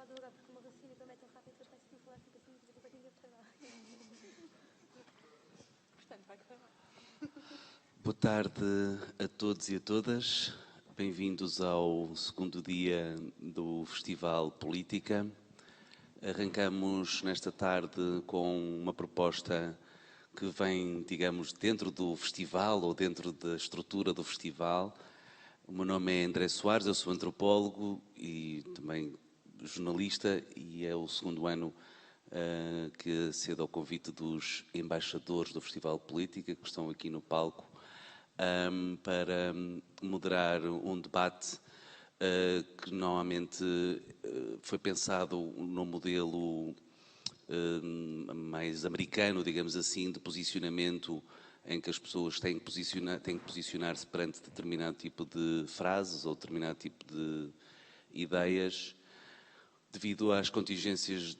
devagar porque uma raciocínio para meter rápido e depois vai seguir a falar fica assim muito completamente retardado. Portanto, vai correr mal. Boa tarde a todos e a todas. Bem-vindos ao segundo dia do Festival Política. Arrancamos nesta tarde com uma proposta que vem, digamos, dentro do festival ou dentro da estrutura do festival. O meu nome é André Soares, eu sou antropólogo e também jornalista e é o segundo ano que cedo ao convite dos embaixadores do Festival Política que estão aqui no palco para moderar um debate que normalmente foi pensado no modelo mais americano, digamos assim, de posicionamento em que as pessoas têm que posicionar-se perante determinado tipo de frases ou determinado tipo de ideias. Devido às contingências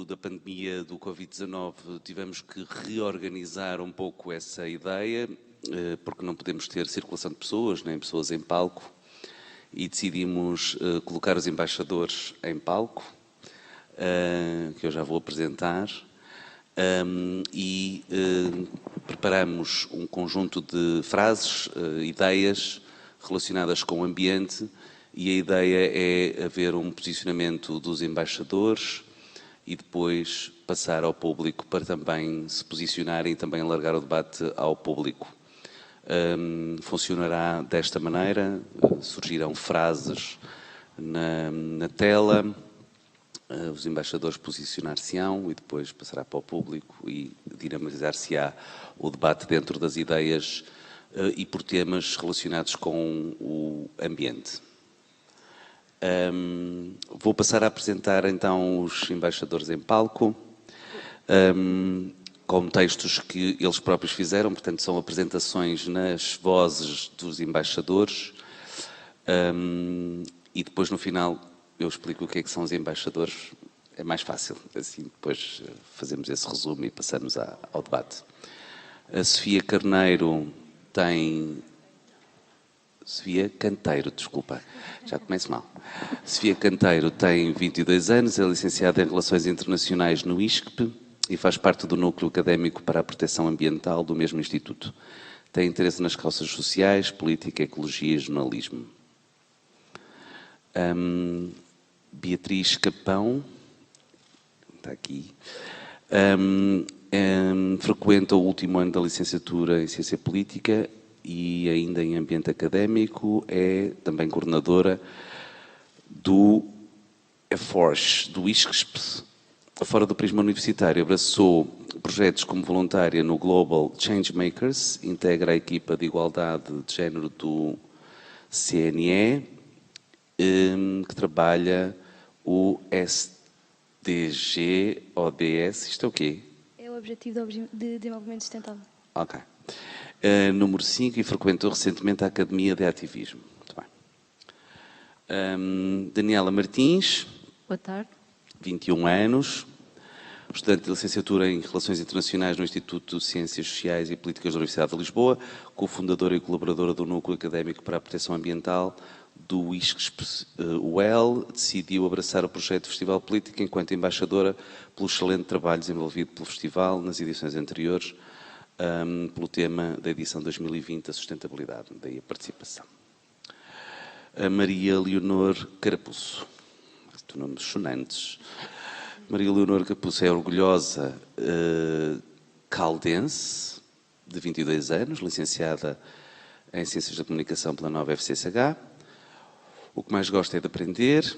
da pandemia do Covid-19, tivemos que reorganizar um pouco essa ideia, porque não podemos ter circulação de pessoas, nem pessoas em palco, e decidimos colocar os embaixadores em palco, que eu já vou apresentar, e preparamos um conjunto de frases, ideias relacionadas com o ambiente, e a ideia é haver um posicionamento dos embaixadores e depois passar ao público para também se posicionarem e também alargar o debate ao público. Funcionará desta maneira, surgirão frases na tela, os embaixadores posicionar-se-ão e depois passará para o público e dinamizar-se-á o debate dentro das ideias e por temas relacionados com o ambiente. Vou passar a apresentar então os embaixadores em palco, com textos que eles próprios fizeram, portanto são apresentações nas vozes dos embaixadores, e depois no final eu explico o que é que são os embaixadores, é mais fácil, assim depois fazemos esse resumo e passamos ao debate. A Sofia Carneiro tem... Sofia Canteiro, desculpa, já começo mal. Sofia Canteiro tem 22 anos, é licenciada em Relações Internacionais no ISCP e faz parte do Núcleo Académico para a Proteção Ambiental do mesmo Instituto. Tem interesse nas causas sociais, política, ecologia e jornalismo. Beatriz Capão, está aqui, frequenta o último ano da licenciatura em Ciência Política e ainda em ambiente académico, é também coordenadora do EFORCE, do ISCSP. Fora do prisma universitário, abraçou projetos como voluntária no Global Changemakers, integra a equipa de igualdade de género do CNE, que trabalha o SDG, ODS, isto é o quê? É o Objetivo de Desenvolvimento Sustentável. Ok. Número 5, e frequentou recentemente a Academia de Ativismo. Muito bem. Daniela Martins. Boa tarde. 21 anos, estudante de licenciatura em Relações Internacionais no Instituto de Ciências Sociais e Políticas da Universidade de Lisboa, cofundadora e colaboradora do Núcleo Académico para a Proteção Ambiental do ISCSP-UEL, decidiu abraçar o projeto Festival Política enquanto embaixadora pelo excelente trabalho desenvolvido pelo festival nas edições anteriores, pelo tema da edição 2020, a sustentabilidade, daí a participação. A Maria Leonor Carapuço, nomes sonantes. Maria Leonor Carapuço é orgulhosa caldense, de 22 anos, licenciada em Ciências da Comunicação pela nova FCSH. O que mais gosta é de aprender.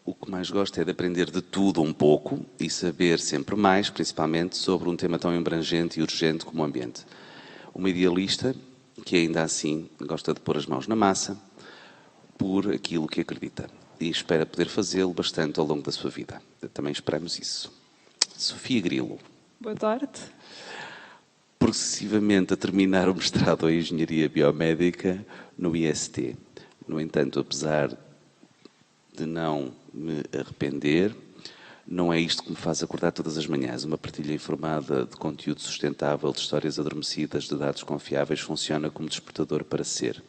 O que mais gosta é de aprender de tudo um pouco e saber sempre mais, principalmente sobre um tema tão abrangente e urgente como o ambiente. Uma idealista que ainda assim gosta de pôr as mãos na massa por aquilo que acredita e espera poder fazê-lo bastante ao longo da sua vida. Também esperamos isso. Sofia Grilo. Boa tarde. Progressivamente a terminar o mestrado em Engenharia Biomédica no IST. No entanto, apesar de não me arrepender, não é isto que me faz acordar todas as manhãs. Uma partilha informada de conteúdo sustentável, de histórias adormecidas, de dados confiáveis, funciona como despertador para ser.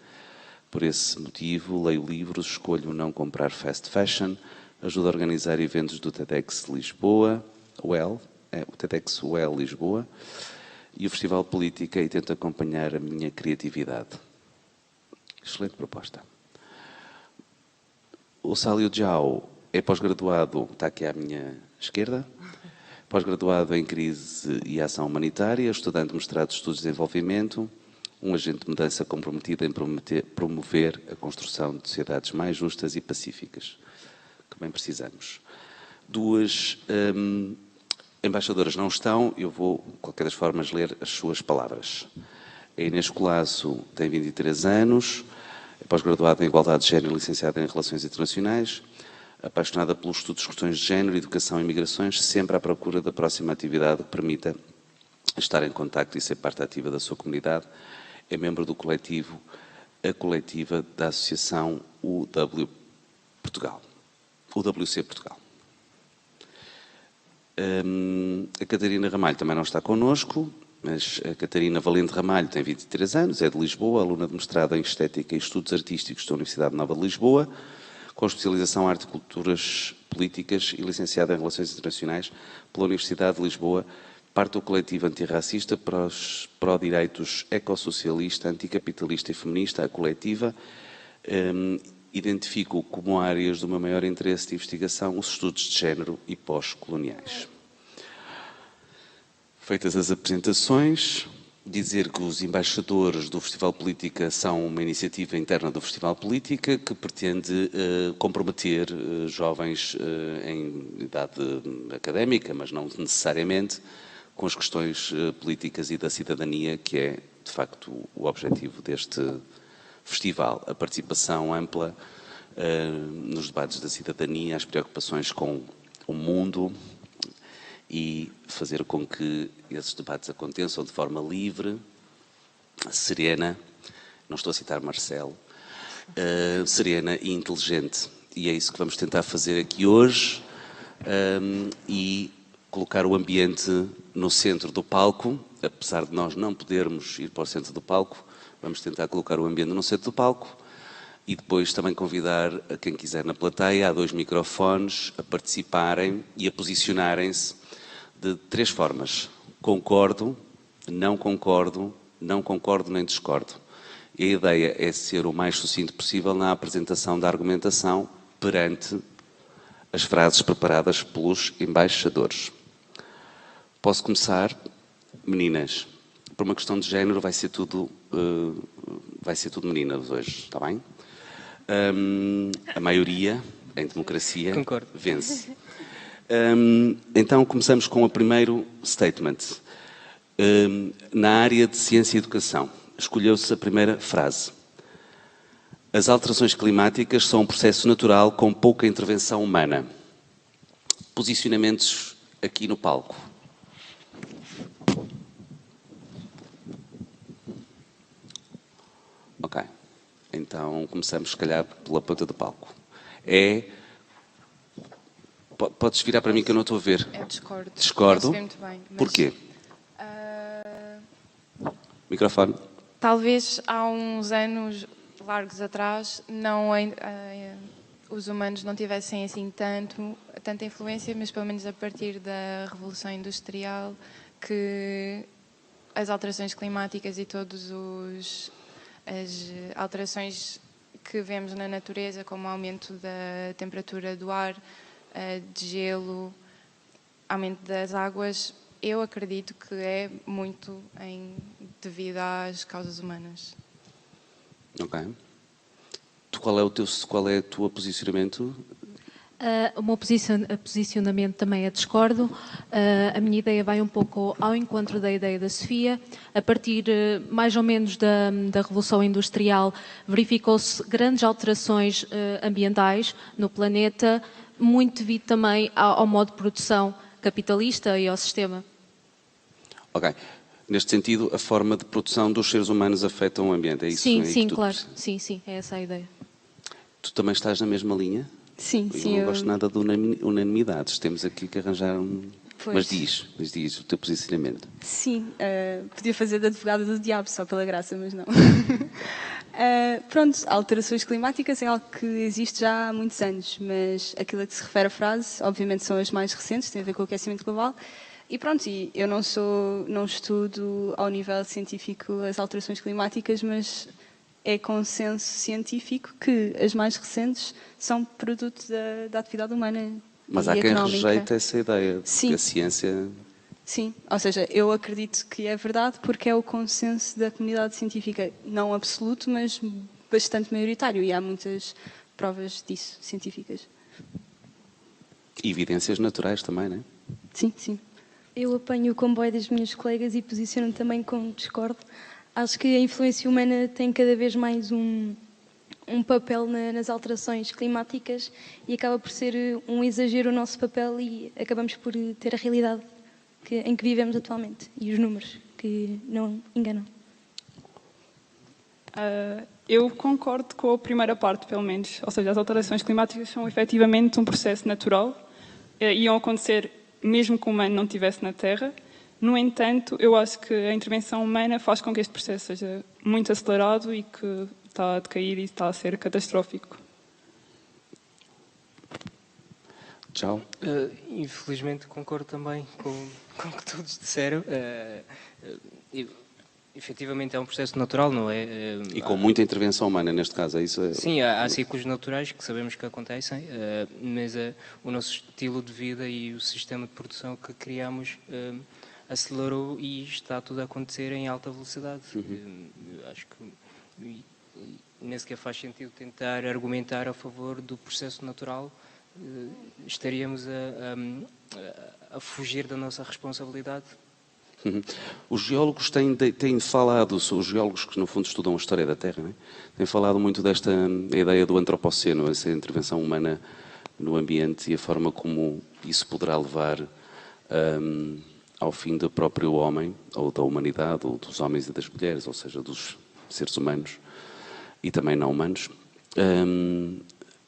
Por esse motivo, leio livros, escolho não comprar fast fashion, ajuda a organizar eventos do TEDx Lisboa, o TEDx UEL Lisboa, e o Festival Política, e tento acompanhar a minha criatividade. Excelente proposta. O Sálio Giao é pós-graduado, está aqui à minha esquerda, pós-graduado em crise e ação humanitária, estudante de mestrado de estudos de desenvolvimento, um agente de mudança comprometido em promover a construção de sociedades mais justas e pacíficas, que bem precisamos. Duas embaixadoras não estão, eu vou, de qualquer das formas, ler as suas palavras. A Inês Colasso tem 23 anos, é pós-graduada em Igualdade de Género e licenciada em Relações Internacionais, apaixonada pelos estudos de questões de género, educação e migrações, sempre à procura da próxima atividade que permita estar em contacto e ser parte ativa da sua comunidade. É membro do coletivo, a coletiva da Associação UWC Portugal. A Catarina Ramalho também não está connosco, mas a Catarina Valente Ramalho tem 23 anos, é de Lisboa, aluna de mestrado em Estética e Estudos Artísticos da Universidade Nova de Lisboa, com especialização em Arte e Culturas Políticas e licenciada em Relações Internacionais pela Universidade de Lisboa, parte do coletivo antirracista para os pró-direitos ecossocialista, anticapitalista e feminista, a coletiva. Identifico como áreas do meu maior interesse de investigação os estudos de género e pós-coloniais. Feitas as apresentações, dizer que os embaixadores do Festival Política são uma iniciativa interna do Festival Política que pretende comprometer jovens em idade académica, mas não necessariamente, com as questões políticas e da cidadania, que é, de facto, o objetivo deste festival. A participação ampla nos debates da cidadania, as preocupações com o mundo e fazer com que esses debates aconteçam de forma livre, serena, não estou a citar Marcelo, serena e inteligente. E é isso que vamos tentar fazer aqui hoje e colocar o ambiente no centro do palco, apesar de nós não podermos ir para o centro do palco, vamos tentar colocar o ambiente no centro do palco e depois também convidar a quem quiser na plateia, há 2 microfones, a participarem e a posicionarem-se de 3 formas. Concordo, não concordo, não concordo nem discordo. E a ideia é ser o mais sucinto possível na apresentação da argumentação perante as frases preparadas pelos embaixadores. Posso começar? Meninas, por uma questão de género vai ser tudo meninas hoje, está bem? A maioria, em democracia, Concordo. Vence. Então começamos com o primeiro statement. Na área de ciência e educação, escolheu-se a primeira frase. As alterações climáticas são um processo natural com pouca intervenção humana. Posicionamentos aqui no palco. Ok. Então começamos, se calhar, pela ponta do palco. Podes virar para mim que eu não estou a ver. Eu discordo. Discordo? Não se vê muito bem, mas, Porquê? Microfone. Talvez há uns anos largos atrás os humanos não tivessem assim tanta influência, mas pelo menos a partir da Revolução Industrial que as alterações climáticas e todas as alterações que vemos na natureza, como o aumento da temperatura do ar, de gelo, aumento das águas, eu acredito que é muito devido às causas humanas. Ok. Qual é o teu posicionamento? O meu posicionamento também é discordo. A minha ideia vai um pouco ao encontro da ideia da Sofia. A partir mais ou menos da Revolução Industrial verificou-se grandes alterações ambientais no planeta, muito devido também ao modo de produção capitalista e ao sistema. Ok. Neste sentido, a forma de produção dos seres humanos afeta o ambiente, é isso? Sim, claro. Sim, é essa a ideia. Tu também estás na mesma linha? Sim, Eu não gosto nada de unanimidades. Temos aqui que arranjar Pois. Mas diz o teu posicionamento. Sim, podia fazer de advogada do diabo só pela graça, mas não. Pronto, alterações climáticas é algo que existe já há muitos anos, mas aquilo a que se refere a frase, obviamente, são as mais recentes, tem a ver com o aquecimento global. E pronto, eu não estudo ao nível científico as alterações climáticas, mas é consenso científico que as mais recentes são produto da atividade humana. Mas e há quem económica. rejeita essa ideia de Sim. que a ciência... Sim, ou seja, eu acredito que é verdade porque é o consenso da comunidade científica, não absoluto, mas bastante maioritário, e há muitas provas disso, científicas. E evidências naturais também, não é? Sim, sim. Eu apanho o comboio das minhas colegas e posiciono-me também com discordo. Acho que a influência humana tem cada vez mais um papel nas alterações climáticas e acaba por ser um exagero o nosso papel e acabamos por ter a realidade em que vivemos atualmente e os números que não enganam. Eu concordo com a primeira parte, pelo menos. Ou seja, as alterações climáticas são efetivamente um processo natural. Iam acontecer mesmo que o humano não estivesse na Terra. No entanto, eu acho que a intervenção humana faz com que este processo seja muito acelerado e que está a decair e está a ser catastrófico. Tchau. Infelizmente concordo também com o que todos disseram. Efetivamente é um processo natural, não é? E com muita intervenção humana, neste caso, é isso? Sim, há ciclos naturais que sabemos que acontecem, mas o nosso estilo de vida e o sistema de produção que criamos acelerou e está tudo a acontecer em alta velocidade. Acho que nem sequer faz sentido tentar argumentar a favor do processo natural. Estaríamos a fugir da nossa responsabilidade. Os geólogos têm falado, os geólogos que no fundo estudam a história da Terra, não é? Têm falado muito desta ideia do antropoceno, essa intervenção humana no ambiente e a forma como isso poderá levar ao fim do próprio homem, ou da humanidade, ou dos homens e das mulheres, ou seja, dos seres humanos e também não humanos.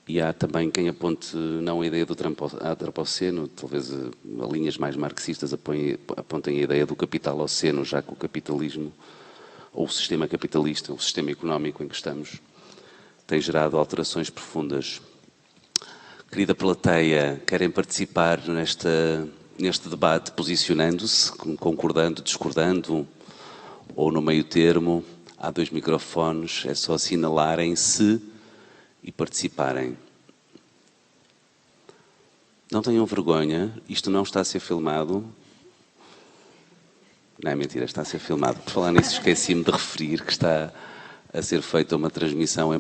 E há também quem aponte não a ideia do antropoceno, talvez a linhas mais marxistas apontem a ideia do capitaloceno, já que o capitalismo, ou o sistema capitalista, o sistema económico em que estamos, tem gerado alterações profundas. Querida plateia, querem participar neste debate posicionando-se, concordando, discordando, ou no meio termo? Há 2 microfones, é só assinalarem-se e participarem. Não tenham vergonha, isto não está a ser filmado. Não é mentira, está a ser filmado. Por falar nisso, esqueci-me de referir que está a ser feita uma transmissão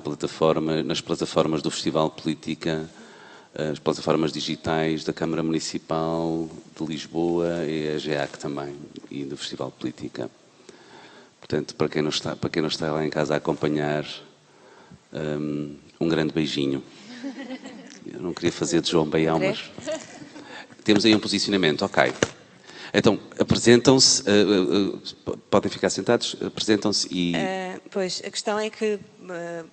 nas plataformas do Festival Política, as plataformas digitais da Câmara Municipal de Lisboa e a GEAC também, e do Festival Política. Portanto, para quem não está lá em casa a acompanhar, um grande beijinho. Eu não queria fazer de João Baião, mas... Temos aí um posicionamento, ok. Então, apresentam-se, podem ficar sentados, apresentam-se e... Pois, a questão é que,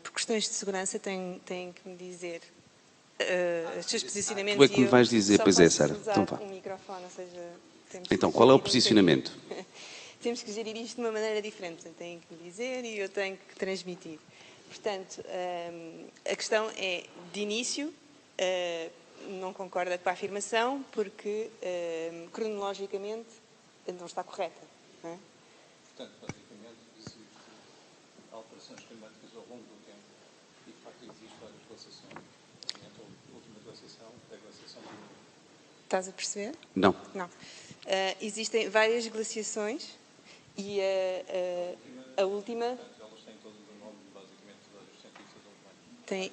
por questões de segurança, têm que me dizer os seus posicionamentos. Tu é que me vais dizer, pois é, Sara. Então vá. Um microfone, ou seja, então, qual é o posicionamento? Temos que gerir isto de uma maneira diferente. Portanto, têm que me dizer e eu tenho que transmitir. Portanto, a questão é, de início, não concorda com a afirmação porque, cronologicamente, não está correta. Não é? Portanto, basicamente, existem alterações climáticas ao longo do tempo e, de facto, existem várias glaciações. A última glaciação é a glaciação do Urme. Estás a perceber? Não. Não. Existem várias glaciações e a última... Elas têm todas o nome, basicamente, dos cientistas alemães. Tem...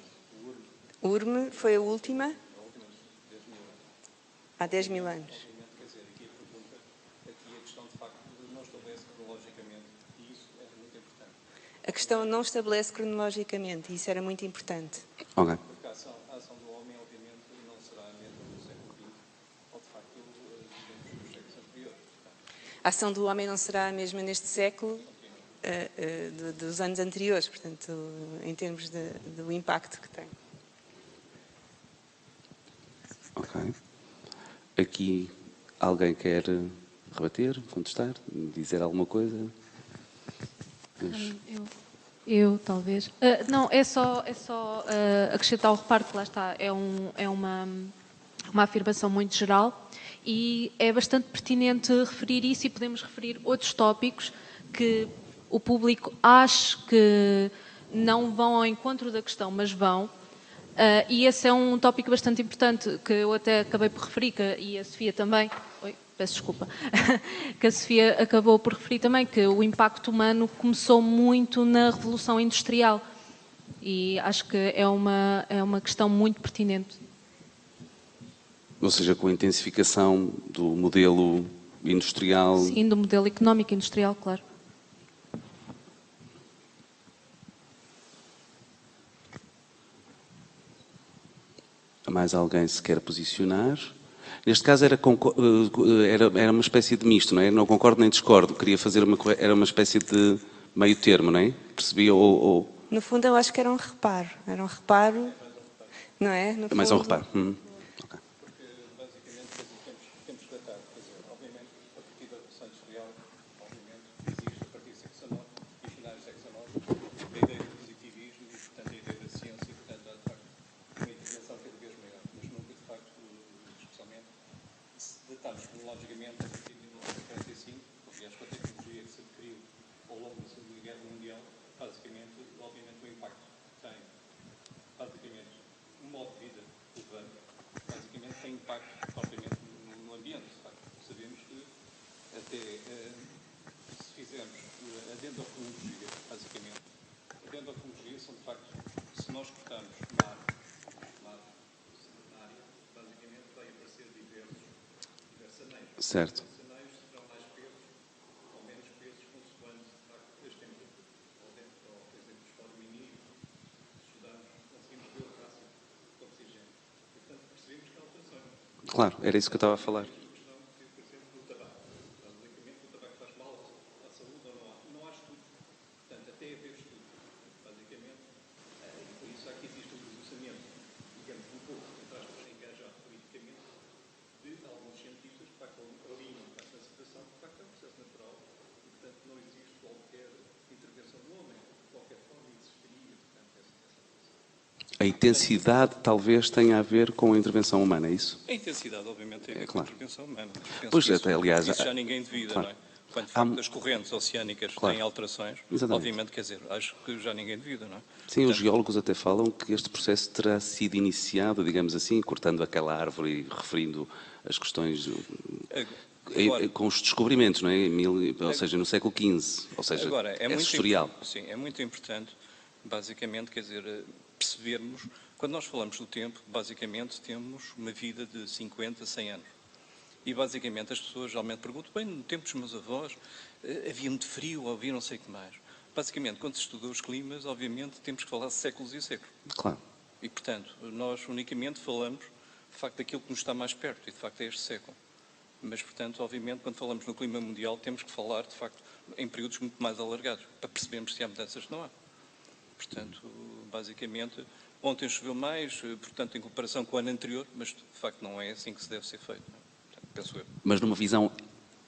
Urme foi a última? A última de 10 mil anos. Há 10 mil anos. Obviamente, quer dizer, aqui a pergunta, aqui a questão, de facto, não estabelece cronologicamente e isso é muito importante. A questão não estabelece cronologicamente e isso era muito importante. Ok. Porque a ação do homem, obviamente, não será a mesma no século XX ou, de facto, nos séculos anteriores. A ação do homem não será a mesma neste século dos anos anteriores, portanto, em termos do impacto que tem. Ok. Aqui Alguém quer rebater, contestar, dizer alguma coisa? Eu talvez. Não, é só acrescentar o reparo que lá está. É uma afirmação muito geral e é bastante pertinente referir isso e podemos referir outros tópicos que o público acha que não vão ao encontro da questão, mas vão. E esse é um tópico bastante importante que eu até acabei por referir, e a Sofia também. Oi, peço desculpa. Que a Sofia acabou por referir também, que o impacto humano começou muito na Revolução Industrial. E acho que é uma questão muito pertinente. Ou seja, com a intensificação do modelo industrial. Sim, do modelo económico industrial, claro. Mais alguém se quer posicionar? Neste caso era uma espécie de misto, não é? Não concordo nem discordo. Queria fazer era uma espécie de meio termo, não é? Percebi ou... No fundo, eu acho que era um reparo. Era um reparo, não é? No Mais um fundo. reparo. Porque, basicamente, temos que tratar, quer dizer, obviamente, a partir da Revolução Industrial, obviamente, existe, a partir do século XIX e finais do século XIX, a ideia do positivismo e, portanto, a ideia da ciência, e, portanto, há, de facto, uma intervenção cada vez maior. Mas nunca, de facto, especialmente, se datarmos cronologicamente a partir de 1945, aliás, com a tecnologia que se adquiriu ao longo da Segunda Guerra Mundial, basicamente, obviamente, o impacto tem, basicamente, um modo de vida urbano, basicamente tem impacto propriamente no ambiente. De facto, sabemos que até se fizermos a dendrocronologia, basicamente, a dendrocronologia são de facto, se nós cortarmos na área, basicamente vai aparecer diversos aneios. Certo. Os aneios serão mais presos ou menos presos consoante de facto as temperaturas. Ou, por exemplo, os forminídeos, estudamos, conseguimos ver o máximo de oxigênio. E, portanto, percebemos que há alterações. Claro, era isso que eu estava a falar. A questão, por exemplo, do tabaco. Basicamente, o tabaco faz mal à saúde ou não há? Não há estudos. Portanto, até haver estudos. Basicamente, por isso há que existe um processamento, digamos, um pouco, entre aspas, engajado politicamente, de alguns cientistas, de facto, alinham essa situação, de facto, é um processo natural e, portanto, não existe qualquer intervenção do homem, de qualquer forma existiria, portanto, essa situação. A intensidade talvez tenha a ver com a intervenção humana, é isso? A intensidade, obviamente, tem a ver com a intervenção humana. Pois, até, aliás... Isso já ninguém duvida, claro. não é? Quando, de facto, as correntes oceânicas têm alterações, obviamente, quer dizer, acho que já ninguém duvida, não é? Sim, portanto, os geólogos até falam que este processo terá sido iniciado, digamos assim, cortando aquela árvore e referindo as questões... Agora, com os descobrimentos, não é? Ou seja, no século XV, ou seja, agora, é muito historial. Sim, é muito importante, basicamente, quer dizer, percebermos, quando nós falamos do tempo, basicamente temos uma vida de 50, 100 anos. E, basicamente, as pessoas geralmente perguntam, bem, no tempo dos meus avós havia muito frio, ou havia não sei o que mais. Basicamente, quando se estuda os climas, obviamente, temos que falar de séculos e séculos. Claro. E, portanto, nós unicamente falamos, de facto, daquilo que nos está mais perto, e, de facto, é este século. Mas, portanto, obviamente, quando falamos no clima mundial, temos que falar, de facto, em períodos muito mais alargados, para percebermos se há mudanças ou não há. Portanto, basicamente, ontem choveu mais, portanto, em comparação com o ano anterior, mas, de facto, não é assim que se deve ser feito. Portanto, penso eu. Mas numa visão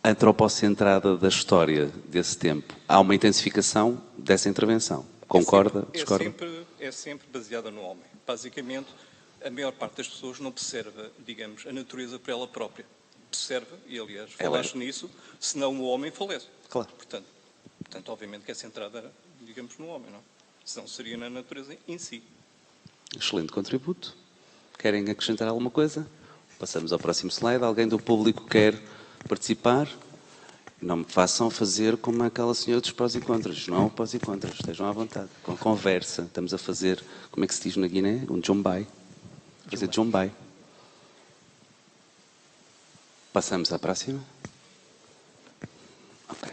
antropocentrada da história desse tempo, há uma intensificação dessa intervenção. Concorda? Discorda? É sempre baseada no homem. Basicamente, a maior parte das pessoas não percebe, digamos, a natureza por ela própria. Percebe, e aliás, falaste nisso, senão o homem falece. Claro. Portanto, obviamente que é centrada, digamos, no homem, não? Senão seria na natureza em si. Excelente contributo. Querem acrescentar alguma coisa? Passamos ao próximo slide. Alguém do público quer participar? Não me façam fazer como aquela senhora dos prós e contras. Não há prós e contras. Estejam à vontade. Com conversa. Estamos a fazer, como é que se diz na Guiné? Um jombai. Fazer jombai. Passamos à próxima. Ok.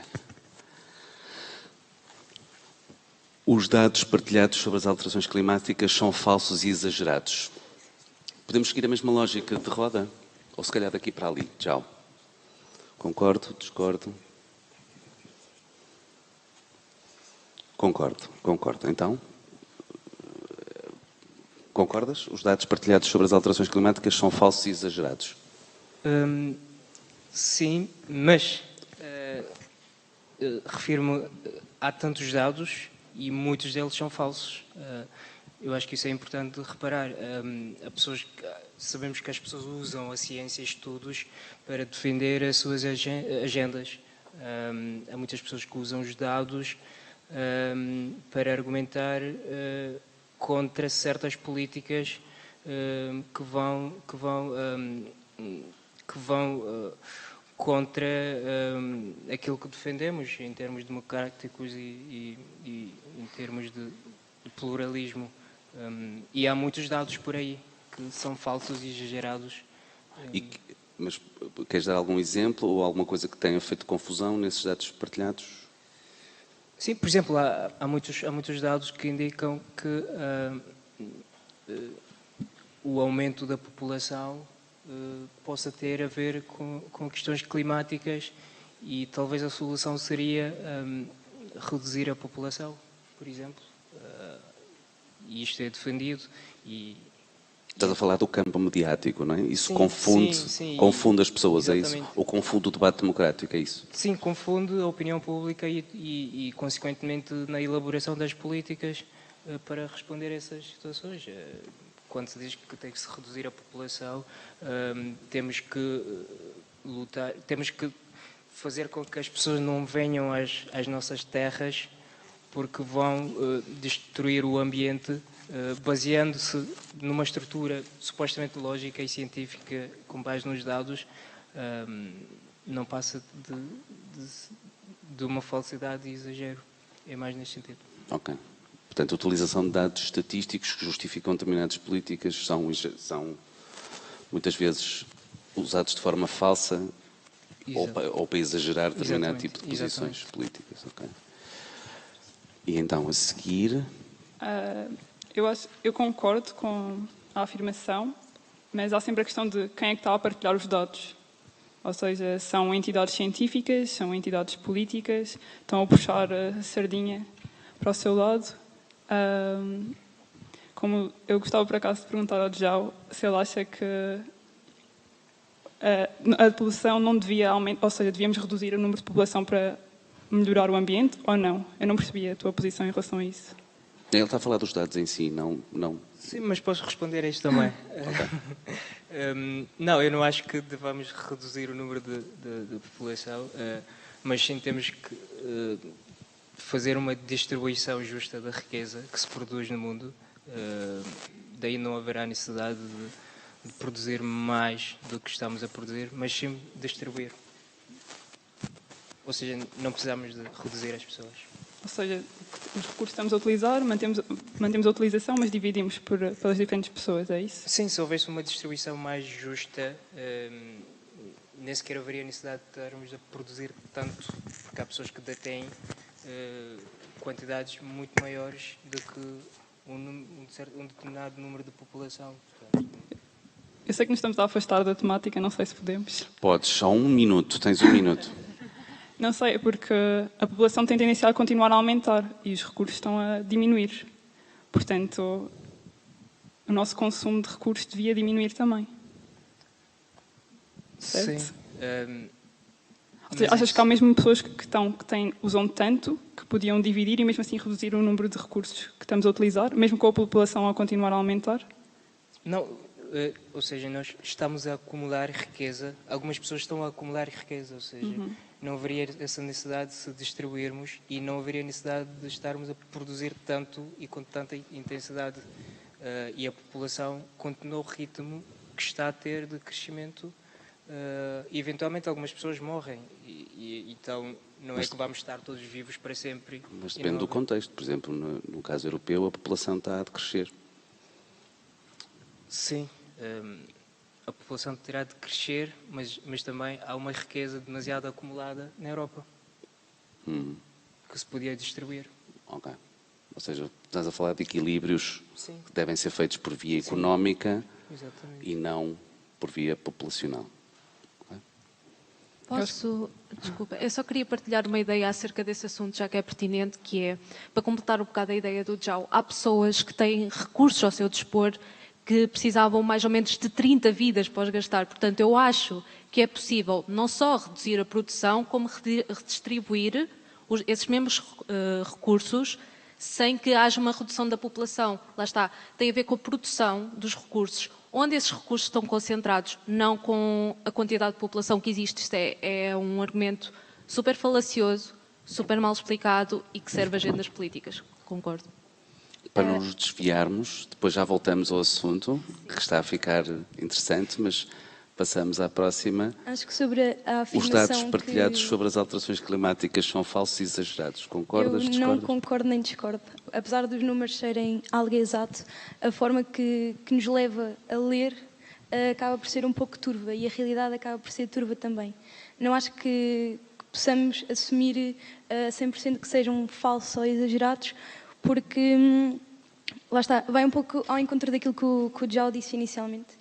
Os dados partilhados sobre as alterações climáticas são falsos e exagerados. Podemos seguir a mesma lógica de roda? Ou se calhar daqui para ali? Tchau. Concordo? Discordo? Concordo. Então, concordas? Os dados partilhados sobre as alterações climáticas são falsos e exagerados? Sim, mas refiro-me, há tantos dados e muitos deles são falsos. Eu acho que isso é importante reparar. Sabemos que as pessoas usam a ciência e estudos para defender as suas agendas. Há muitas pessoas que usam os dados para argumentar contra certas políticas que vão contra aquilo que defendemos em termos democráticos e em termos de pluralismo. E há muitos dados por aí que são falsos e exagerados. Mas queres dar algum exemplo ou alguma coisa que tenha feito confusão nesses dados partilhados? Sim, por exemplo, há muitos dados que indicam que o aumento da população possa ter a ver com questões climáticas e talvez a solução seria reduzir a população, por exemplo. E isto é defendido. Estás a falar do campo mediático, não é? Isso sim, confunde as pessoas, exatamente. É isso? Ou confunde o debate democrático, é isso? Sim, confunde a opinião pública e consequentemente, na elaboração das políticas para responder a essas situações. Quando se diz que tem que se reduzir a população, temos que lutar, temos que fazer com que as pessoas não venham às nossas terras porque vão destruir o ambiente baseando-se numa estrutura supostamente lógica e científica com base nos dados, não passa de uma falsidade e exagero. É mais neste sentido. Ok. Portanto, a utilização de dados estatísticos que justificam determinadas políticas são muitas vezes usados de forma falsa ou para exagerar determinado tipo de posições políticas. Okay. E então, a seguir... Eu concordo com a afirmação, mas há sempre a questão de quem é que está a partilhar os dados. Ou seja, são entidades científicas, são entidades políticas, estão a puxar a sardinha para o seu lado. Como eu gostava por acaso de perguntar ao João se ele acha que a população não devia aumentar, ou seja, devíamos reduzir o número de população para melhorar o ambiente ou não? Eu não percebi a tua posição em relação a isso. Ele está a falar dos dados em si, não... Sim, mas posso responder a isto também. Não, eu não acho que devamos reduzir o número de população, mas sim temos que fazer uma distribuição justa da riqueza que se produz no mundo. Daí não haverá necessidade de produzir mais do que estamos a produzir, mas sim distribuir. Ou seja, não precisamos de reduzir as pessoas. Ou seja, os recursos que estamos a utilizar, mantemos a utilização, mas dividimos pelas diferentes pessoas, é isso? Sim, se houvesse uma distribuição mais justa, nem sequer haveria necessidade de estarmos a produzir tanto, porque há pessoas que detêm quantidades muito maiores do que um determinado número de população. Eu sei que nos estamos a afastar da temática, não sei se podemos. Podes, só um minuto, tens um minuto. Não sei, é porque a população tem tendência a continuar a aumentar e os recursos estão a diminuir. Portanto, o nosso consumo de recursos devia diminuir também. Certo? Sim. Ou seja, achas que há mesmo pessoas usam tanto que podiam dividir e mesmo assim reduzir o número de recursos que estamos a utilizar, mesmo com a população a continuar a aumentar? Não, ou seja, nós estamos a acumular riqueza, algumas pessoas estão a acumular riqueza, ou seja, não haveria essa necessidade de se distribuirmos e não haveria necessidade de estarmos a produzir tanto e com tanta intensidade e a população continua o ritmo que está a ter de crescimento. Eventualmente algumas pessoas morrem então não é que vamos estar todos vivos para sempre. Mas depende do contexto. Por exemplo, no caso europeu, a população está a decrescer. Sim, a população terá de crescer, mas também há uma riqueza demasiado acumulada na Europa que se podia distribuir. Ok. Ou seja, estás a falar de equilíbrios Sim. que devem ser feitos por via económica Exatamente. e não por via populacional. Desculpa, eu só queria partilhar uma ideia acerca desse assunto, já que é pertinente, que é, para completar um bocado a ideia do João, há pessoas que têm recursos ao seu dispor que precisavam mais ou menos de 30 vidas para os gastar. Portanto, eu acho que é possível não só reduzir a produção, como redistribuir esses mesmos recursos sem que haja uma redução da população. Lá está, tem a ver com a produção dos recursos. Onde esses recursos estão concentrados, não com a quantidade de população que existe. Isto é um argumento super falacioso, super mal explicado e que serve a agendas políticas. Concordo. Para não nos desviarmos, depois já voltamos ao assunto, que está a ficar interessante, mas passamos à próxima. Acho que sobre a afirmação os dados partilhados sobre as alterações climáticas são falsos e exagerados. Concordas, eu discordas? não concordo nem discordo. Apesar dos números serem algo exato, a forma que nos leva a ler acaba por ser um pouco turva e a realidade acaba por ser turva também. Não acho que possamos assumir a 100% que sejam falsos ou exagerados, porque, lá está, vai um pouco ao encontro daquilo que o João disse inicialmente,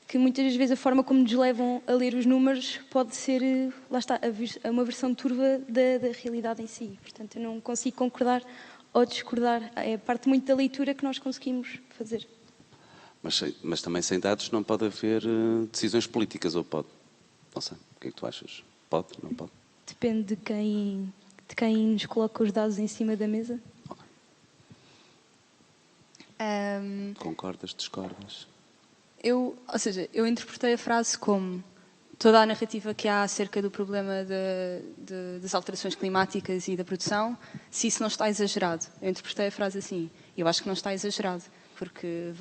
que muitas das vezes a forma como nos levam a ler os números pode ser, lá está, uma versão turva da realidade em si. Portanto, eu não consigo concordar ou discordar. É parte muito da leitura que nós conseguimos fazer. Mas também sem dados não pode haver decisões políticas, ou pode? Não sei, o que é que tu achas? Pode, não pode? Depende de quem nos coloca os dados em cima da mesa. Concordas, discordas? Eu interpretei a frase como toda a narrativa que há acerca do problema das alterações climáticas e da produção, se isso não está exagerado. Eu interpretei a frase assim. Eu acho que não está exagerado, porque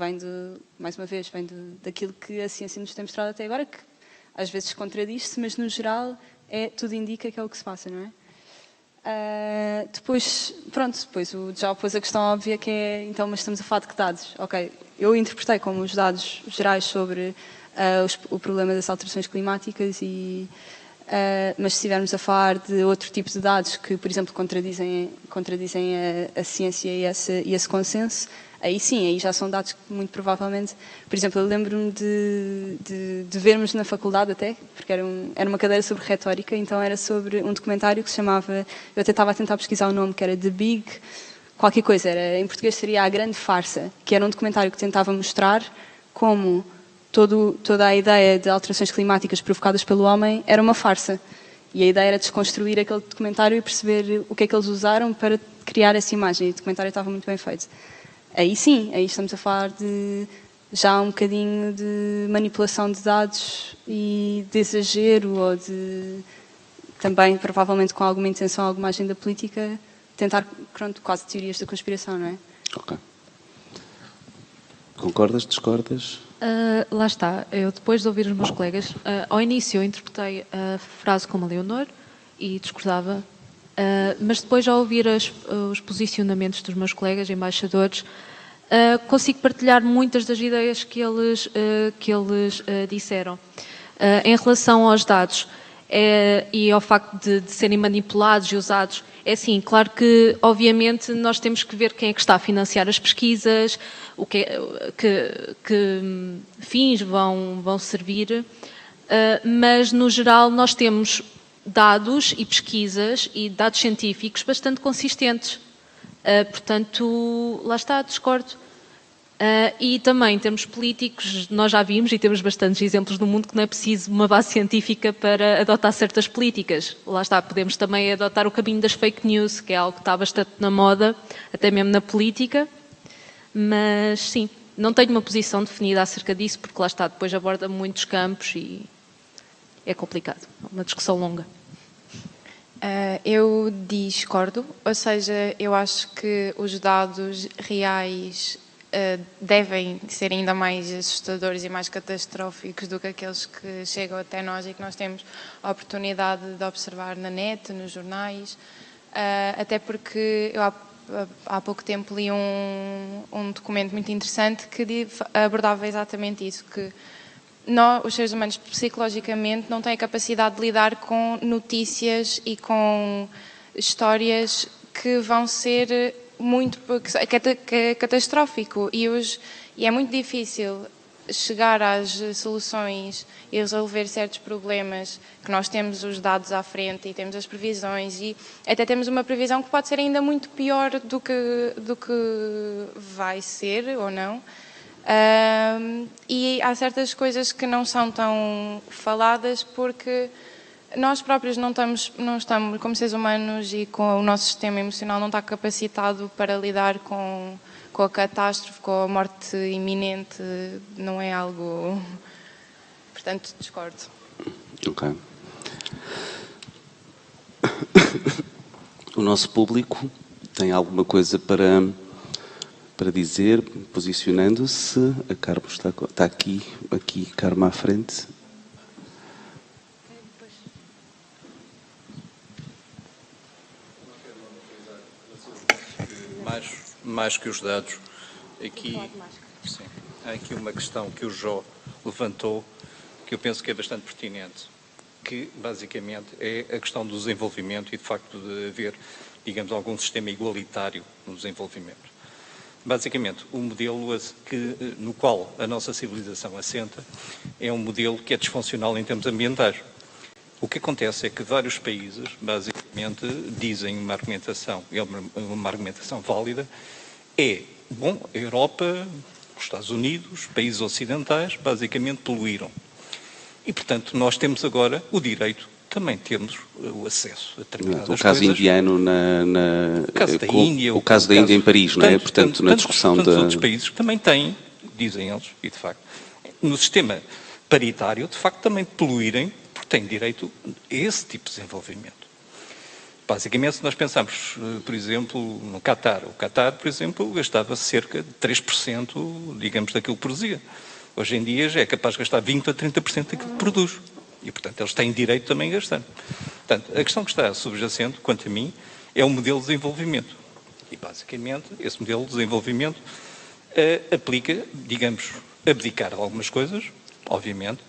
mais uma vez, vem daquilo que a ciência nos tem mostrado até agora, que às vezes contradiz-se, mas no geral tudo indica que é o que se passa, não é? Depois o João pôs a questão óbvia que é, então, mas estamos a falar de que dados? Ok, eu interpretei como os dados gerais sobre o problema das alterações climáticas, mas se estivermos a falar de outro tipo de dados que, por exemplo, contradizem a ciência e esse consenso, aí sim, aí já são dados que muito provavelmente... Por exemplo, eu lembro-me de vermos na faculdade até, porque era uma cadeira sobre retórica, então era sobre um documentário que se chamava... Eu até estava a tentar pesquisar o nome, que era The Big... Qualquer coisa, em português seria A Grande Farsa, que era um documentário que tentava mostrar como toda a ideia de alterações climáticas provocadas pelo homem era uma farsa. E a ideia era desconstruir aquele documentário e perceber o que é que eles usaram para criar essa imagem. E o documentário estava muito bem feito. Aí sim, aí estamos a falar de já um bocadinho de manipulação de dados e de exagero, ou de também, provavelmente, com alguma intenção, alguma agenda política, tentar, pronto, quase teorias da conspiração, não é? Ok. Concordas, discordas? Lá está, eu depois de ouvir os meus colegas, ao início eu interpretei a frase como a Leonor e discordava, mas depois ao ouvir os posicionamentos dos meus colegas embaixadores, consigo partilhar muitas das ideias que eles disseram. Em relação aos dados e ao facto de serem manipulados e usados, é assim, claro que obviamente nós temos que ver quem é que está a financiar as pesquisas, que fins vão servir, mas no geral nós temos dados e pesquisas e dados científicos bastante consistentes. Portanto, lá está, discordo. E também, em termos políticos, nós já vimos e temos bastantes exemplos no mundo que não é preciso uma base científica para adotar certas políticas. Lá está, podemos também adotar o caminho das fake news, que é algo que está bastante na moda, até mesmo na política. Mas sim, não tenho uma posição definida acerca disso, porque lá está, depois aborda muitos campos e é complicado, é uma discussão longa. Eu discordo, ou seja, eu acho que os dados reais devem ser ainda mais assustadores e mais catastróficos do que aqueles que chegam até nós e que nós temos a oportunidade de observar na net, nos jornais, até porque eu há pouco tempo li um documento muito interessante que abordava exatamente isso, que nós, os seres humanos, psicologicamente, não têm a capacidade de lidar com notícias e com histórias que vão ser muito catastrófico e é muito difícil chegar às soluções e resolver certos problemas que nós temos os dados à frente e temos as previsões e até temos uma previsão que pode ser ainda muito pior do que vai ser ou não. E há certas coisas que não são tão faladas porque nós próprios não estamos, como seres humanos e com o nosso sistema emocional não está capacitado para lidar com a catástrofe, com a morte iminente, não é algo... Portanto, discordo. Ok. O nosso público tem alguma coisa para dizer, posicionando-se? A Carmo está aqui, Carmo à frente. Mais que os dados, aqui, sim, há aqui uma questão que o Jó levantou, que eu penso que é bastante pertinente, que basicamente é a questão do desenvolvimento e de facto de haver, digamos, algum sistema igualitário no desenvolvimento. Basicamente, o modelo no qual a nossa civilização assenta é um modelo que é disfuncional em termos ambientais. O que acontece é que vários países, basicamente, dizem uma argumentação, é uma argumentação válida, a Europa, os Estados Unidos, os países ocidentais, basicamente poluíram. E, portanto, nós temos agora o direito também termos o acesso a determinadas coisas. O caso indiano o caso da Índia. O caso da Índia em Paris, não é? Portanto, na discussão de outros países que também têm, dizem eles, e de facto, no sistema paritário, de facto, também poluírem, porque têm direito a esse tipo de desenvolvimento. Basicamente, se nós pensarmos, por exemplo, no Qatar. O Qatar, por exemplo, gastava cerca de 3%, digamos, daquilo que produzia. Hoje em dia já é capaz de gastar 20% a 30% daquilo que produz. E, portanto, eles têm direito também a gastar. Portanto, a questão que está subjacente, quanto a mim, é o modelo de desenvolvimento. E, basicamente, esse modelo de desenvolvimento aplica, digamos, abdicar algumas coisas, obviamente,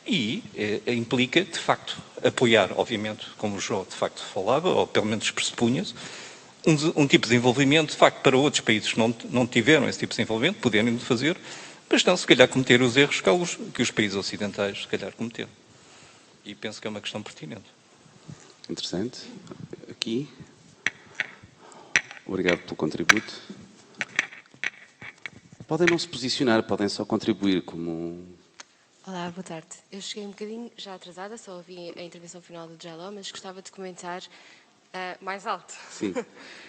e implica, de facto, apoiar, obviamente, como o João, de facto, falava, ou pelo menos pressupunha-se, um tipo de desenvolvimento, de facto, para outros países que não tiveram esse tipo de desenvolvimento, poderem fazer, mas não, se calhar, cometer os erros que os países ocidentais, se calhar, cometeram. E penso que é uma questão pertinente. Interessante. Aqui. Obrigado pelo contributo. Podem não se posicionar, podem só contribuir como... Olá, boa tarde. Eu cheguei um bocadinho já atrasada, só ouvi a intervenção final do Jaló, mas gostava de comentar mais alto. Sim.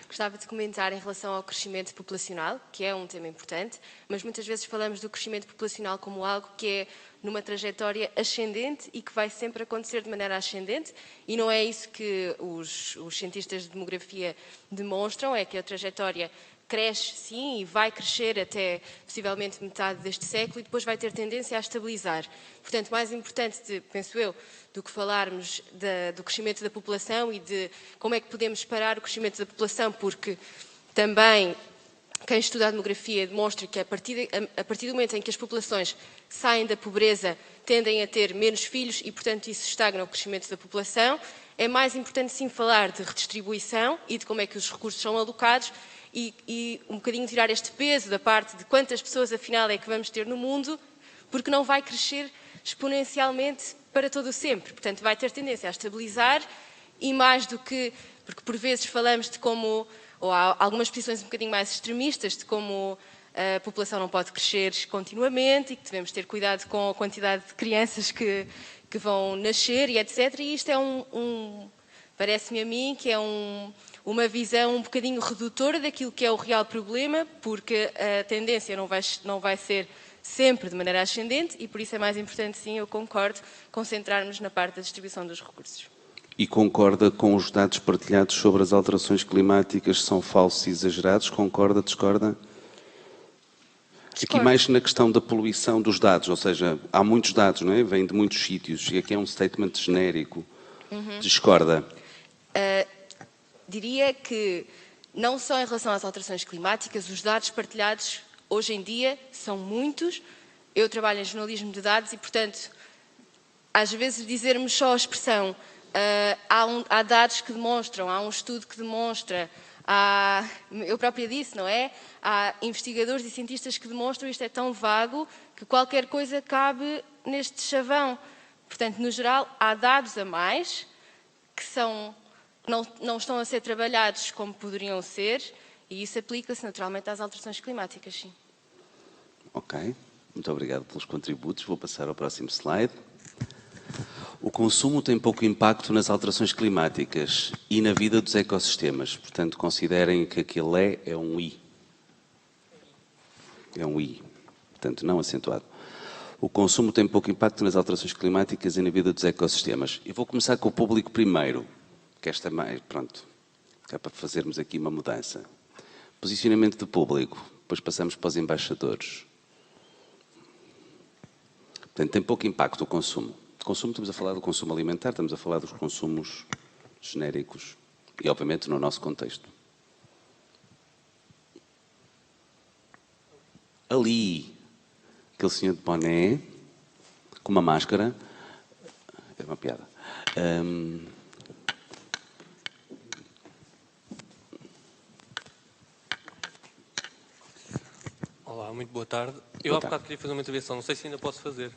Gostava de comentar em relação ao crescimento populacional, que é um tema importante, mas muitas vezes falamos do crescimento populacional como algo que é numa trajetória ascendente e que vai sempre acontecer de maneira ascendente, e não é isso que os cientistas de demografia demonstram, é que a trajetória cresce, sim, e vai crescer até possivelmente metade deste século e depois vai ter tendência a estabilizar. Portanto, mais importante, penso eu, do que falarmos do crescimento da população e de como é que podemos parar o crescimento da população, porque também quem estuda a demografia demonstra que a partir do momento em que as populações saem da pobreza, tendem a ter menos filhos e, portanto, isso estagna o crescimento da população. É mais importante, sim, falar de redistribuição e de como é que os recursos são alocados e um bocadinho tirar este peso da parte de quantas pessoas, afinal, é que vamos ter no mundo, porque não vai crescer exponencialmente para todo o sempre. Portanto, vai ter tendência a estabilizar e mais do que... Porque, por vezes, falamos de como... Ou há algumas posições um bocadinho mais extremistas de como a população não pode crescer continuamente e que devemos ter cuidado com a quantidade de crianças que vão nascer e etc. E isto é parece-me a mim que é uma visão um bocadinho redutora daquilo que é o real problema, porque a tendência não vai ser sempre de maneira ascendente e por isso é mais importante, sim, eu concordo, concentrarmos na parte da distribuição dos recursos. E concorda com os dados partilhados sobre as alterações climáticas que são falsos e exagerados? Concorda, discorda? Discordo. Aqui mais na questão da poluição dos dados, ou seja, há muitos dados, não é? Vêm de muitos sítios, e aqui é um statement genérico. Discorda? Diria que, não só em relação às alterações climáticas, os dados partilhados hoje em dia são muitos. Eu trabalho em jornalismo de dados e, portanto, às vezes dizermos só a expressão há dados que demonstram, há um estudo que demonstra, eu própria disse, não é? Há investigadores e cientistas que demonstram, isto é tão vago que qualquer coisa cabe neste chavão. Portanto, no geral, há dados a mais que não estão a ser trabalhados como poderiam ser e isso aplica-se naturalmente às alterações climáticas, sim. Ok, muito obrigado pelos contributos. Vou passar ao próximo slide. O consumo tem pouco impacto nas alterações climáticas e na vida dos ecossistemas. Portanto, considerem que aquele é um I. É um I, portanto, não acentuado. O consumo tem pouco impacto nas alterações climáticas e na vida dos ecossistemas. Eu vou começar com o público primeiro, que esta mais, pronto, que é para fazermos aqui uma mudança. Posicionamento do público, depois passamos para os embaixadores. Portanto, tem pouco impacto o consumo. De consumo, estamos a falar do consumo alimentar, estamos a falar dos consumos genéricos e, obviamente, no nosso contexto. Ali, aquele senhor de boné, com uma máscara, é uma piada. Olá, muito boa tarde. Eu há bocado queria fazer uma intervenção, não sei se ainda posso fazer.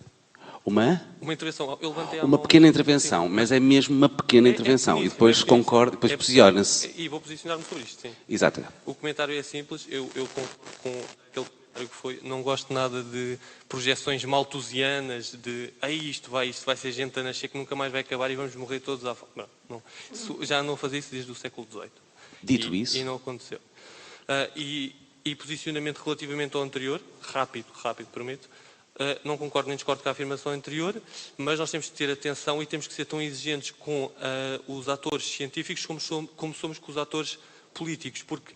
Uma intervenção. Eu levantei a uma mão. pequena intervenção, sim, mas é mesmo uma pequena intervenção. E depois concordo, depois posiciona-se. E vou posicionar-me sobre isto, sim. Exato. O comentário é simples, eu concordo com aquele comentário que foi, não gosto nada de projeções malthusianas, de isto vai ser gente a nascer que nunca mais vai acabar e vamos morrer todos à fome. Não. Já não fazia isso desde o século XVIII. Dito isso. E não aconteceu. E posicionamento relativamente ao anterior, rápido, prometo. Não concordo nem discordo com a afirmação anterior, mas nós temos que ter atenção e temos que ser tão exigentes com os atores científicos como somos com os atores políticos, porque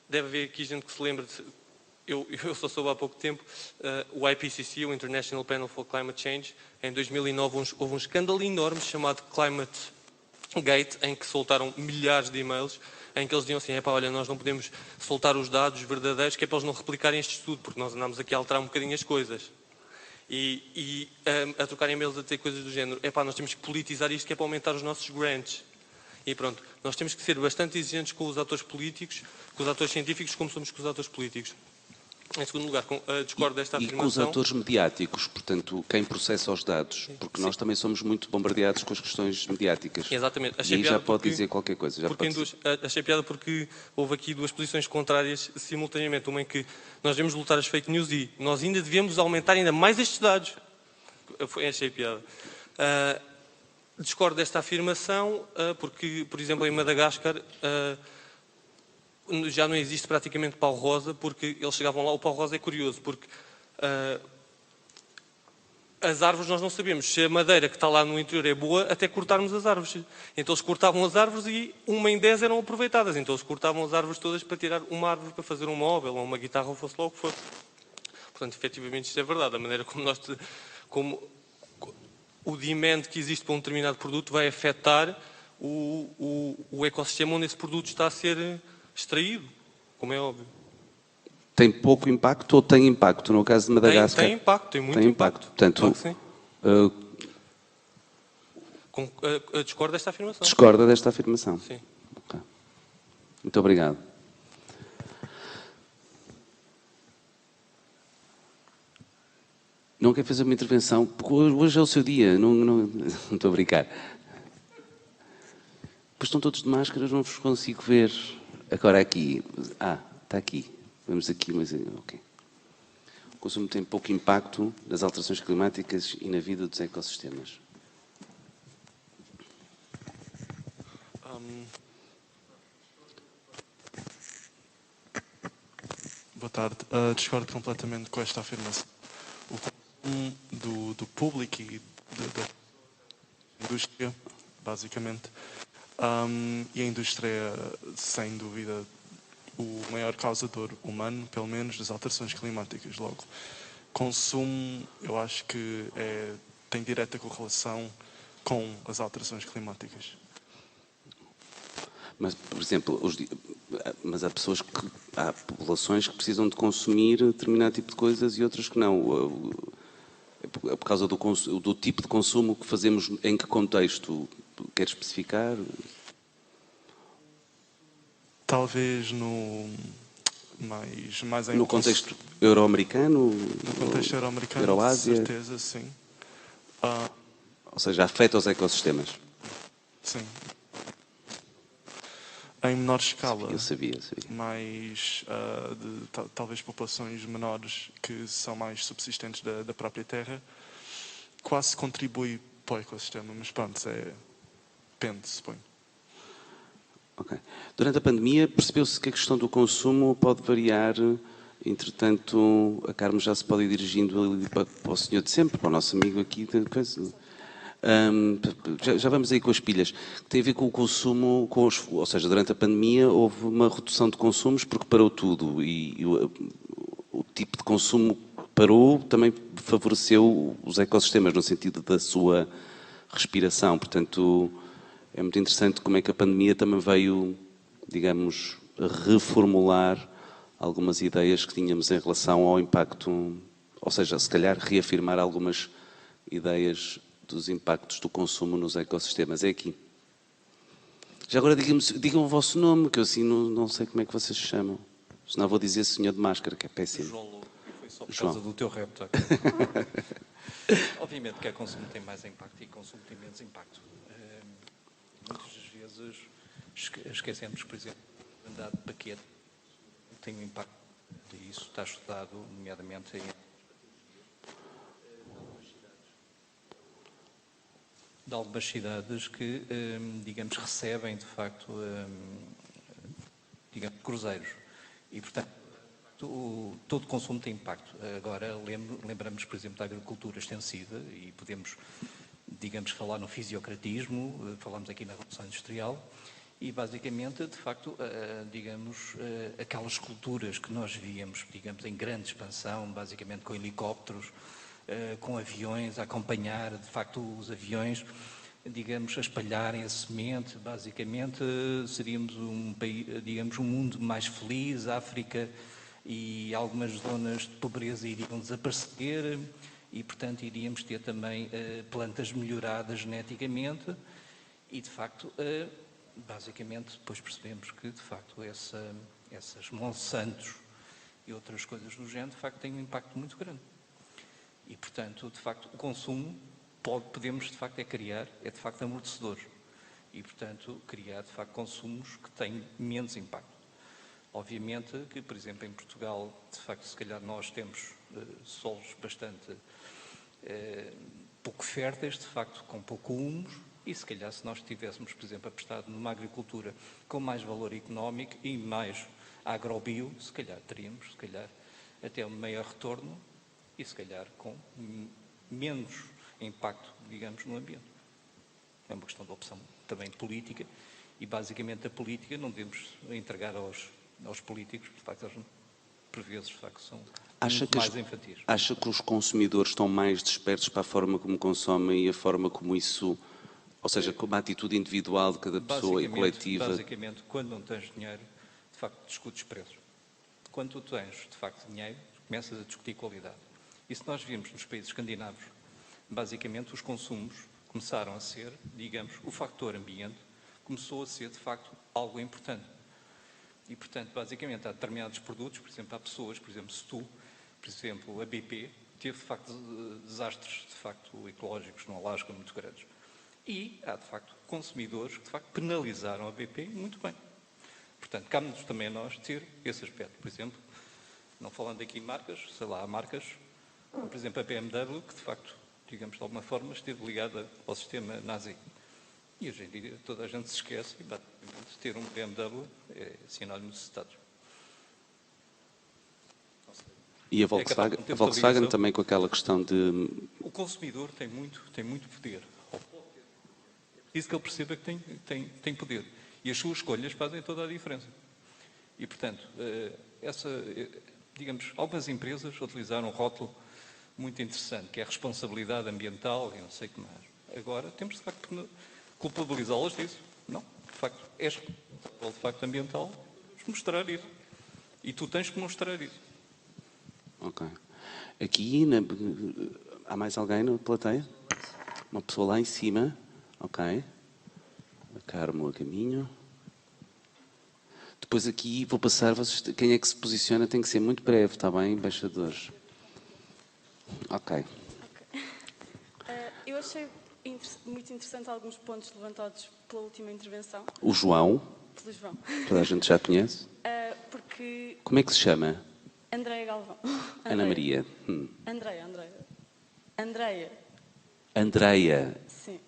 deve haver aqui gente que se lembra, eu só soube há pouco tempo, o IPCC, o International Panel for Climate Change, em 2009 houve um escândalo enorme chamado Climate Gate, em que soltaram milhares de e-mails, em que eles diziam assim, olha, nós não podemos soltar os dados verdadeiros, que é para eles não replicarem este estudo, porque nós andamos aqui a alterar um bocadinho as coisas. E a trocar e-mails a dizer coisas do género, nós temos que politizar isto que é para aumentar os nossos grants. E pronto, nós temos que ser bastante exigentes com os atores políticos, com os atores científicos, como somos com os atores políticos. Em segundo lugar, discordo desta afirmação. E com os atores mediáticos, portanto, quem processa os dados, porque nós também somos muito bombardeados com as questões mediáticas. Exatamente. E aí já pode dizer qualquer coisa. Achei piada porque houve aqui duas posições contrárias simultaneamente. Uma em que nós devemos lutar as fake news e nós ainda devemos aumentar ainda mais estes dados. Achei piada. Discordo desta afirmação porque, por exemplo, em Madagascar já não existe praticamente pau rosa, porque eles chegavam lá, o pau rosa é curioso, porque as árvores nós não sabemos se a madeira que está lá no interior é boa até cortarmos as árvores. Então eles cortavam as árvores e 1 em 10 eram aproveitadas. Então eles cortavam as árvores todas para tirar uma árvore para fazer um móvel ou uma guitarra ou fosse lá o que fosse. Portanto, efetivamente isto é verdade. A maneira como o demand que existe para um determinado produto vai afetar o ecossistema onde esse produto está a ser extraído, como é óbvio. Tem pouco impacto ou tem impacto? No caso de Madagascar? Tem impacto, tem muito impacto. Portanto, claro que sim. Discordo desta afirmação. Discorda desta afirmação? Sim. Okay. Muito obrigado. Não quer fazer uma intervenção? Porque hoje é o seu dia. Não estou a brincar. Pois estão todos de máscaras, não vos consigo ver. Agora aqui. Está aqui. Vamos aqui, mas ok. O consumo tem pouco impacto nas alterações climáticas e na vida dos ecossistemas. Boa tarde. Discordo completamente com esta afirmação. O consumo do público e da indústria, basicamente, e a indústria é, sem dúvida, o maior causador humano, pelo menos, das alterações climáticas. Logo, consumo, eu acho que tem direta correlação com as alterações climáticas. Mas, por exemplo, mas há populações que precisam de consumir determinado tipo de coisas e outras que não. É por causa do tipo de consumo que fazemos, em que contexto? Quer especificar? Talvez mais em no contexto euro-americano? No contexto euro-americano, Euroásia? com certeza, sim. Ou seja, afeta os ecossistemas? Sim. em menor escala. Eu sabia. Mais, talvez populações menores que são mais subsistentes da própria terra, quase contribui para o ecossistema, mas pronto, depende, suponho. Ok. Durante a pandemia, percebeu-se que a questão do consumo pode variar. Entretanto, a Carmo já se pode ir dirigindo ali para o senhor de sempre, para o nosso amigo aqui. Já vamos aí com as pilhas. Tem a ver com o consumo, ou seja, durante a pandemia houve uma redução de consumos porque parou tudo e o tipo de consumo parou, também favoreceu os ecossistemas no sentido da sua respiração. Portanto, é muito interessante como é que a pandemia também veio, digamos, reformular algumas ideias que tínhamos em relação ao impacto, ou seja, se calhar reafirmar algumas ideias dos impactos do consumo nos ecossistemas. É aqui. Já agora digam o vosso nome, que eu assim não sei como é que vocês se chamam. Senão vou dizer senhor de máscara, que é péssimo. João Lobo, foi só por causa do teu repto. Obviamente que consumo tem mais impacto e consumo tem menos impacto. Muitas das vezes esquecemos, por exemplo, andar de paquete tem um impacto, e isso está estudado, nomeadamente em de algumas cidades que, digamos, recebem, de facto, digamos, cruzeiros. E, portanto, todo consumo tem impacto. Agora, lembramos, por exemplo, da agricultura extensiva e podemos, digamos, falar no fisiocratismo, falamos aqui na Revolução Industrial, e, basicamente, de facto, digamos, aquelas culturas que nós víamos, digamos, em grande expansão, basicamente com helicópteros, com aviões a acompanhar, de facto, os aviões, digamos, a espalharem a semente, basicamente, seríamos um país, digamos, um mundo mais feliz, a África e algumas zonas de pobreza iriam desaparecer e, portanto, iríamos ter também plantas melhoradas geneticamente e, de facto, basicamente, depois percebemos que, de facto, essas Monsantos e outras coisas do género, de facto, têm um impacto muito grande. E, portanto, de facto, o consumo podemos, de facto, criar, de facto, amortecedores. E, portanto, criar, de facto, consumos que têm menos impacto. Obviamente que, por exemplo, em Portugal, de facto, se calhar nós temos solos bastante pouco férteis, de facto, com pouco humus, e se calhar se nós tivéssemos, por exemplo, apostado numa agricultura com mais valor económico e mais agrobio, se calhar teríamos, se calhar, até um maior retorno e se calhar com menos impacto, digamos, no ambiente. É uma questão de opção também política e basicamente a política não devemos entregar aos políticos, de facto, eles, por vezes, de facto, são mais infantis. Acha que os consumidores estão mais despertos para a forma como consomem e a forma como isso, ou seja, como a atitude individual de cada pessoa e coletiva? Basicamente, quando não tens dinheiro, de facto, discutes preços. Quando tu tens, de facto, dinheiro, começas a discutir qualidade. E se nós vimos nos países escandinavos, basicamente os consumos começaram a ser, digamos, o fator ambiente começou a ser, de facto, algo importante. E, portanto, basicamente, há determinados produtos, por exemplo, há pessoas, por exemplo, se tu, por exemplo, a BP, teve, de facto, desastres, de facto, ecológicos no Alasca muito grandes. E há, de facto, consumidores que, de facto, penalizaram a BP muito bem. Portanto, cabe-nos também a nós ter esse aspecto. Por exemplo, não falando aqui em marcas, sei lá, há marcas, por exemplo, a BMW, que, de facto, digamos, de alguma forma, esteve ligada ao sistema nazi. E hoje em dia toda a gente se esquece e, basicamente, ter um BMW é sinónimo de status. E a Volkswagen também com aquela questão de... O consumidor tem muito poder. É preciso que ele perceba que tem poder. E as suas escolhas fazem toda a diferença. E, portanto, digamos, algumas empresas utilizaram um rótulo muito interessante, que é a responsabilidade ambiental e não sei o que mais. Agora, temos, de facto, culpabilizá-las disso. Não, de facto, és responsável, de facto, ambiental, tens que mostrar isso. E tu tens que mostrar isso. Ok. Aqui, há mais alguém na plateia? Uma pessoa lá em cima. Ok. A Carmo a caminho. Depois aqui vou passar, quem é que se posiciona tem que ser muito breve, está bem, embaixadores? Ok. Eu achei muito interessante alguns pontos levantados pela última intervenção. O João. pelo João. Toda a gente já conhece? Porque... Como é que se chama? Andreia Galvão. Ana Maria. Andreia. Andreia. Sim.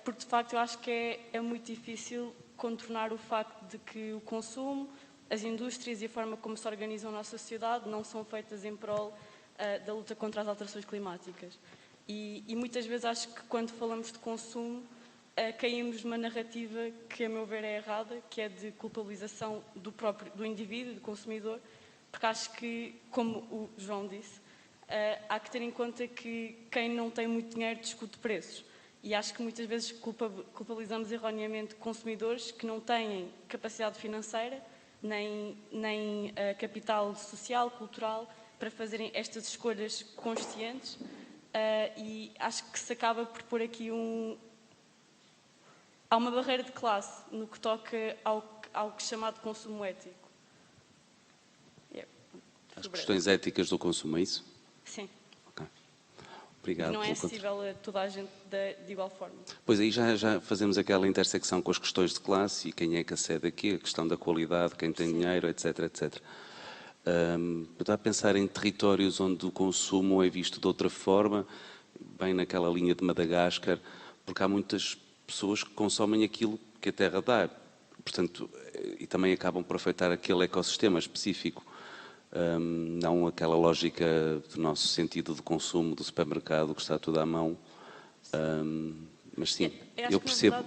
Porque, de facto, eu acho que é muito difícil contornar o facto de que o consumo, as indústrias e a forma como se organizam a nossa sociedade não são feitas em prol da luta contra as alterações climáticas. E muitas vezes acho que quando falamos de consumo caímos numa narrativa que, a meu ver, é errada, que é de culpabilização do indivíduo, do consumidor, porque acho que, como o João disse, há que ter em conta que quem não tem muito dinheiro discute preços. E acho que muitas vezes culpabilizamos erroneamente consumidores que não têm capacidade financeira, nem capital social, cultural, para fazerem estas escolhas conscientes. E acho que se acaba por pôr aqui há uma barreira de classe no que toca ao chamado consumo ético. As questões éticas do consumo, é isso? Sim. Okay. Obrigado. Não é acessível a toda a gente de igual forma. Pois aí já fazemos aquela intersecção com as questões de classe e quem é que acede aqui, a questão da qualidade, quem tem dinheiro, etc, etc. Eu estava a pensar em territórios onde o consumo é visto de outra forma, bem naquela linha de Madagascar, porque há muitas pessoas que consomem aquilo que a terra dá, portanto, e também acabam por afetar aquele ecossistema específico, não aquela lógica do nosso sentido de consumo do supermercado que está tudo à mão, mas sim, eu percebo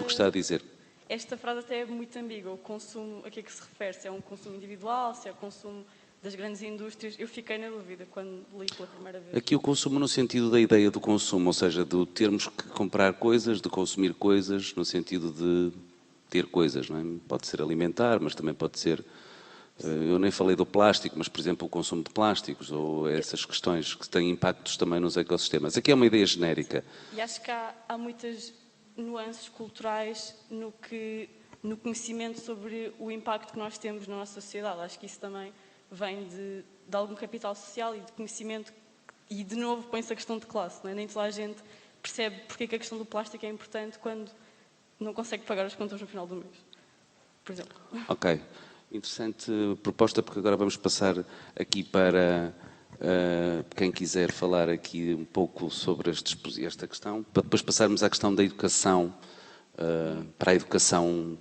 o que está a dizer. Esta frase até é muito ambígua. O consumo, a que é que se refere? Se é um consumo individual, se é o consumo das grandes indústrias? Eu fiquei na dúvida quando li pela primeira vez. Aqui o consumo no sentido da ideia do consumo, ou seja, de termos que comprar coisas, de consumir coisas, no sentido de ter coisas, não é? Pode ser alimentar, mas também pode ser... Eu nem falei do plástico, mas, por exemplo, o consumo de plásticos, ou essas questões que têm impactos também nos ecossistemas. Aqui é uma ideia genérica. E acho que há muitas nuances culturais no conhecimento sobre o impacto que nós temos na nossa sociedade. Acho que isso também vem de algum capital social e de conhecimento, e de novo põe-se a questão de classe, não é? Nem toda a gente percebe porque é que a questão do plástico é importante quando não consegue pagar as contas no final do mês, por exemplo. Ok. Interessante proposta, porque agora vamos passar aqui para quem quiser falar aqui um pouco sobre esta questão, para depois passarmos à questão da educação, para a educação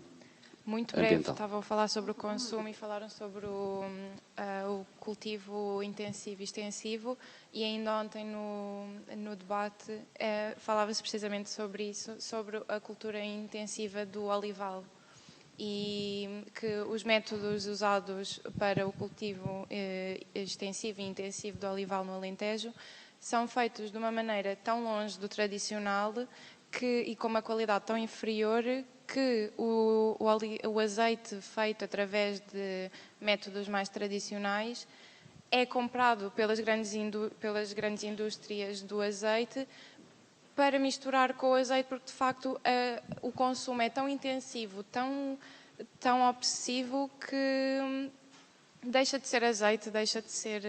muito breve, ambiental. Estavam a falar sobre o consumo e falaram sobre o cultivo intensivo e extensivo, e ainda ontem no debate falava-se precisamente sobre isso, sobre a cultura intensiva do olival. E que os métodos usados para o cultivo extensivo e intensivo do olival no Alentejo são feitos de uma maneira tão longe do tradicional e com uma qualidade tão inferior que o azeite feito através de métodos mais tradicionais é comprado pelas grandes indústrias do azeite para misturar com o azeite, porque de facto o consumo é tão intensivo, tão obsessivo, que deixa de ser azeite, deixa de ser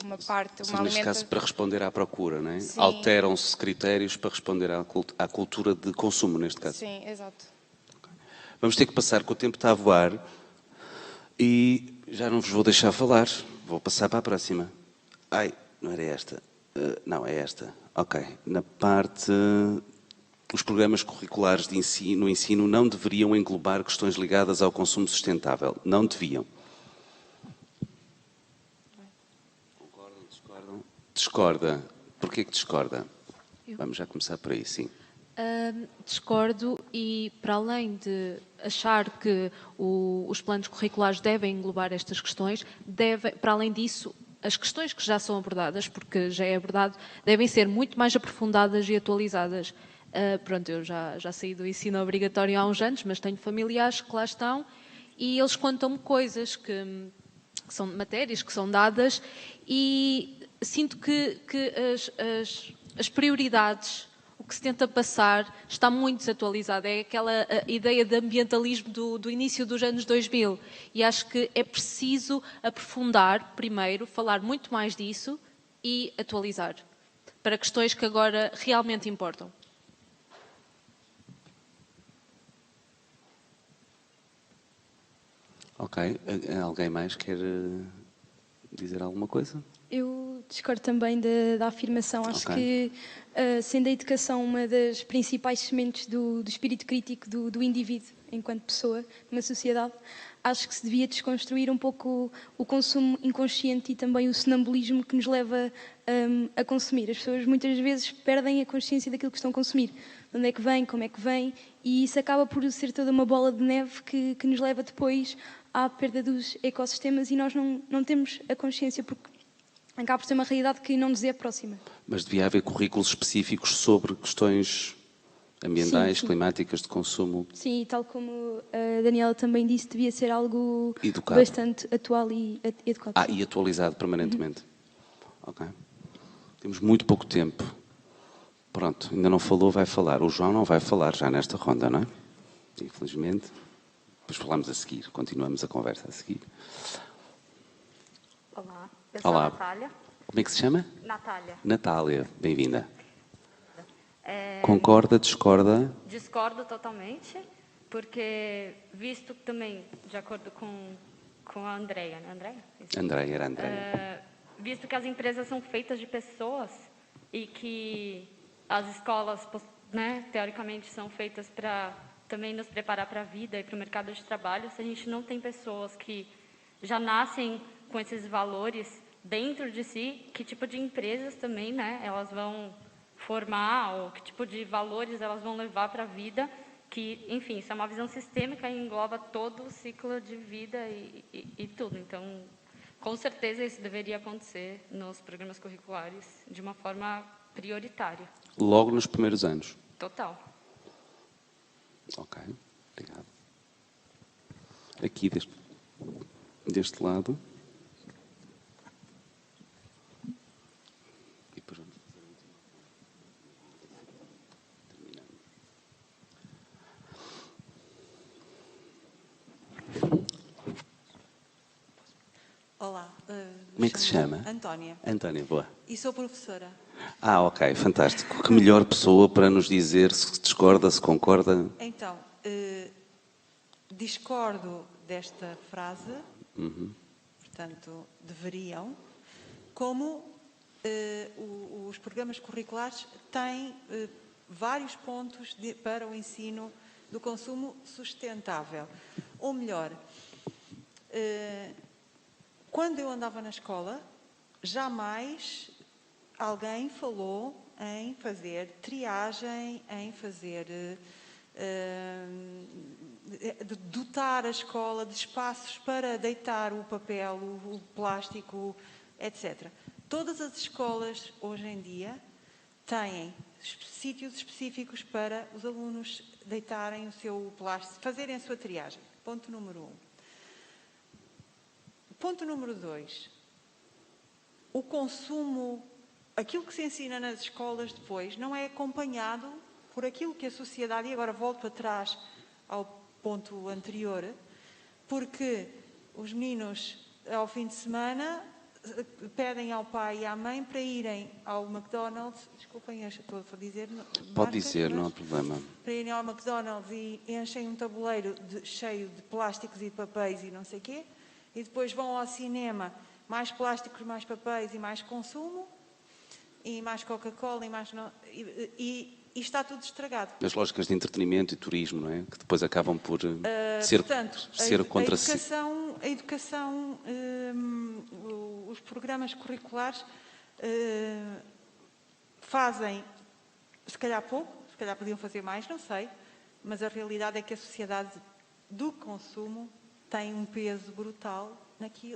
uma parte, uma alimentação. Neste caso, para responder à procura, não é? Sim. Alteram-se critérios para responder à cultura de consumo, neste caso. Sim, exato. Okay. Vamos ter que passar, que o tempo está a voar, e já não vos vou deixar falar. Vou passar para a próxima. Ai, não era esta. Não, é esta. Ok. Na parte... Os programas curriculares de ensino não deveriam englobar questões ligadas ao consumo sustentável. Não deviam. Concordam? Discordam? Discorda. Porquê que discorda? Vamos já começar por aí, sim. Discordo, e para além de achar que os planos curriculares devem englobar estas questões, para além disso, as questões que já são abordadas, porque já é abordado, devem ser muito mais aprofundadas e atualizadas. Pronto, eu já saí do ensino obrigatório há uns anos, mas tenho familiares que lá estão e eles contam-me coisas que são matérias que são dadas, e sinto que as prioridades, o que se tenta passar, está muito desatualizado. É aquela ideia de ambientalismo do início dos anos 2000. E acho que é preciso aprofundar primeiro, falar muito mais disso e atualizar para questões que agora realmente importam. Ok. Alguém mais quer dizer alguma coisa? Eu discordo também da afirmação. Acho Ok. que, sendo a educação uma das principais sementes do espírito crítico do indivíduo enquanto pessoa numa sociedade, acho que se devia desconstruir um pouco o consumo inconsciente e também o sonambulismo que nos leva a consumir. As pessoas muitas vezes perdem a consciência daquilo que estão a consumir. De onde é que vem, como é que vem, e isso acaba por ser toda uma bola de neve que nos leva depois à perda dos ecossistemas e nós não temos a consciência porque acaba por ser uma realidade que não nos é próxima. Mas devia haver currículos específicos sobre questões ambientais, Sim. climáticas, de consumo. Sim, e tal como a Daniela também disse, devia ser algo Educado. bastante atual e educado. E atualizado permanentemente. Ok. Temos muito pouco tempo. Pronto, ainda não falou, vai falar. O João não vai falar já nesta ronda, não é? Infelizmente. Depois falamos a seguir, continuamos a conversa a seguir. Olá, eu sou Olá. a Natália. Como é que se chama? Natália. Natália, bem-vinda. Concorda, discorda? Discordo totalmente, porque visto também, de acordo com a Andreia, né? Andreia, era Andreia. Visto que as empresas são feitas de pessoas e que as escolas, né, teoricamente, são feitas para também nos preparar para a vida e para o mercado de trabalho, se a gente não tem pessoas que já nascem com esses valores dentro de si, que tipo de empresas também, né, elas vão formar, ou que tipo de valores elas vão levar para a vida, que, enfim, isso é uma visão sistêmica e engloba todo o ciclo de vida e tudo. Então, com certeza isso deveria acontecer nos programas curriculares de uma forma prioritária. Logo nos primeiros anos? Total. Ok, obrigado. Aqui deste lado. E depois vamos fazer a última. Terminamos. Olá. Como é que se chama? Antónia. Antónia, boa. E sou professora. Ok, fantástico. Que melhor pessoa para nos dizer se discorda, se concorda? Então, discordo desta frase, portanto, deveriam, como os programas curriculares têm vários pontos para o ensino do consumo sustentável. Ou melhor, quando eu andava na escola, jamais alguém falou em fazer triagem, em fazer dotar a escola de espaços para deitar o papel, o plástico, etc. Todas as escolas hoje em dia têm sítios específicos para os alunos deitarem o seu plástico, fazerem a sua triagem. Ponto número 1. Ponto número 2. O consumo, aquilo que se ensina nas escolas depois, não é acompanhado por aquilo que a sociedade, e agora volto atrás ao ponto anterior, porque os meninos, ao fim de semana, pedem ao pai e à mãe para irem ao McDonald's, desculpem, estou a dizer Pode dizer, não há problema. Para irem ao McDonald's e enchem um tabuleiro cheio de plásticos e de papéis e não sei o quê, e depois vão ao cinema, mais plásticos, mais papéis e mais consumo, e mais Coca-Cola, e mais... E está tudo estragado. As lógicas de entretenimento e turismo, não é? Que depois acabam por portanto, ser contra si. A educação, os programas curriculares fazem, se calhar pouco, se calhar podiam fazer mais, não sei, mas a realidade é que a sociedade do consumo tem um peso brutal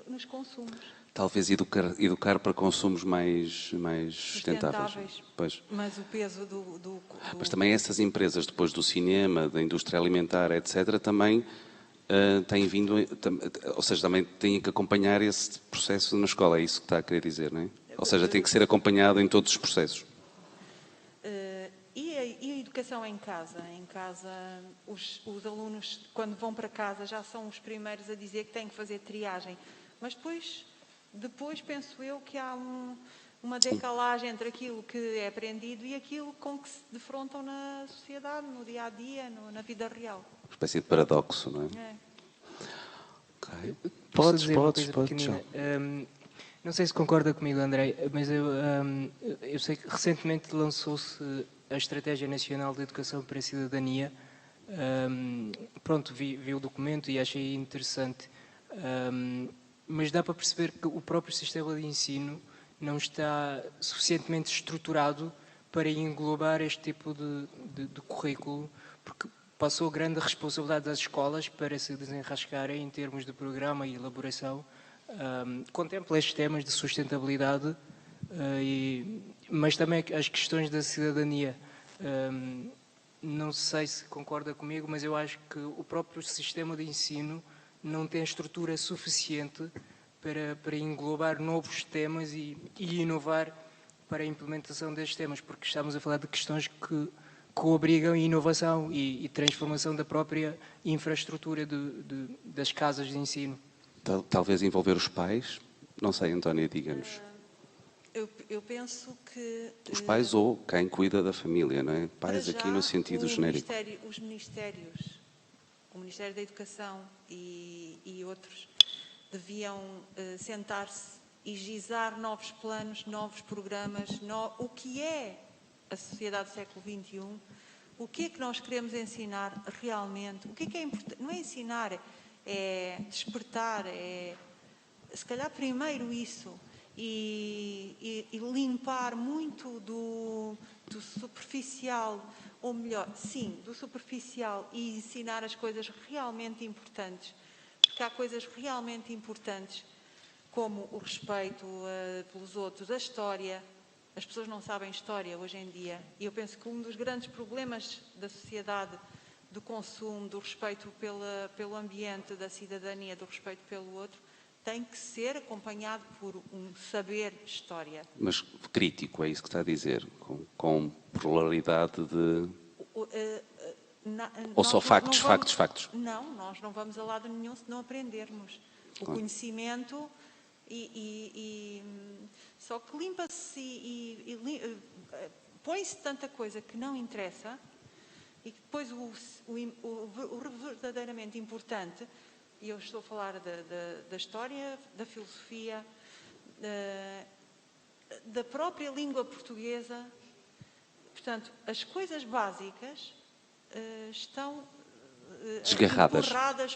nos consumos. Talvez educar para consumos mais sustentáveis. Pois. Mas o peso Mas também essas empresas, depois do cinema, da indústria alimentar, etc., também têm vindo... Ou seja, também têm que acompanhar esse processo na escola. É isso que está a querer dizer, não é? Ou seja, tem que ser acompanhado em todos os processos. E a educação em casa? Em casa, os alunos, quando vão para casa, já são os primeiros a dizer que têm que fazer triagem. Mas depois penso eu que há uma decalagem entre aquilo que é aprendido e aquilo com que se defrontam na sociedade, no dia-a-dia, na vida real. Uma espécie de paradoxo, não é? Ok. Posso dizer uma Podes, coisa pequenina? Não sei se concorda comigo, André, mas eu sei que recentemente lançou-se a Estratégia Nacional de Educação para a Cidadania. Pronto, vi o documento e achei interessante. Mas dá para perceber que o próprio sistema de ensino não está suficientemente estruturado para englobar este tipo de currículo, porque passou grande responsabilidade das escolas para se desenrascarem em termos de programa e elaboração. Contempla estes temas de sustentabilidade, mas também as questões da cidadania. Não sei se concorda comigo, mas eu acho que o próprio sistema de ensino não tem estrutura suficiente para englobar novos temas e inovar para a implementação destes temas, porque estamos a falar de questões que obrigam inovação e transformação da própria infraestrutura das casas de ensino. Talvez envolver os pais? Não sei, Antónia, diga-nos. Eu penso que... Os pais ou quem cuida da família, não é? Pais aqui no sentido genérico. Os ministérios, o Ministério da Educação e outros, deviam sentar-se e gizar novos planos, novos programas, o que é a sociedade do século XXI, o que é que nós queremos ensinar realmente, o que é importante, não é ensinar, é despertar, é se calhar primeiro isso, e limpar muito do superficial, ou melhor, sim, do superficial, e ensinar as coisas realmente importantes, porque há coisas realmente importantes, como o respeito pelos outros, a história. As pessoas não sabem história hoje em dia, e eu penso que um dos grandes problemas da sociedade, do consumo, do respeito pelo ambiente, da cidadania, do respeito pelo outro, tem que ser acompanhado por um saber história. Mas crítico, é isso que está a dizer? Com pluralidade de... Ou só factos? Não, nós não vamos a lado nenhum se não aprendermos. O conhecimento só que limpa-se põe-se tanta coisa que não interessa, e depois o verdadeiramente importante, e eu estou a falar da história, da filosofia, da própria língua portuguesa. Portanto, as coisas básicas estão desgarradas, empurradas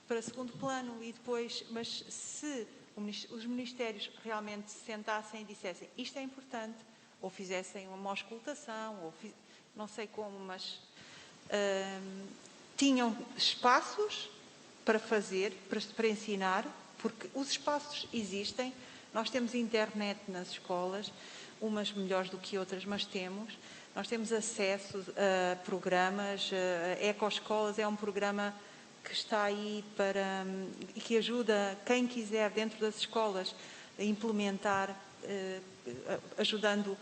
para segundo plano, e depois, mas se os ministérios realmente se sentassem e dissessem isto é importante, ou fizessem uma auscultação, ou não sei como, mas tinham espaços para fazer, para ensinar, porque os espaços existem. Nós temos internet nas escolas, umas melhores do que outras, mas temos. Nós temos acesso a programas, a Ecoescolas é um programa que está aí e que ajuda quem quiser dentro das escolas a implementar, ajudando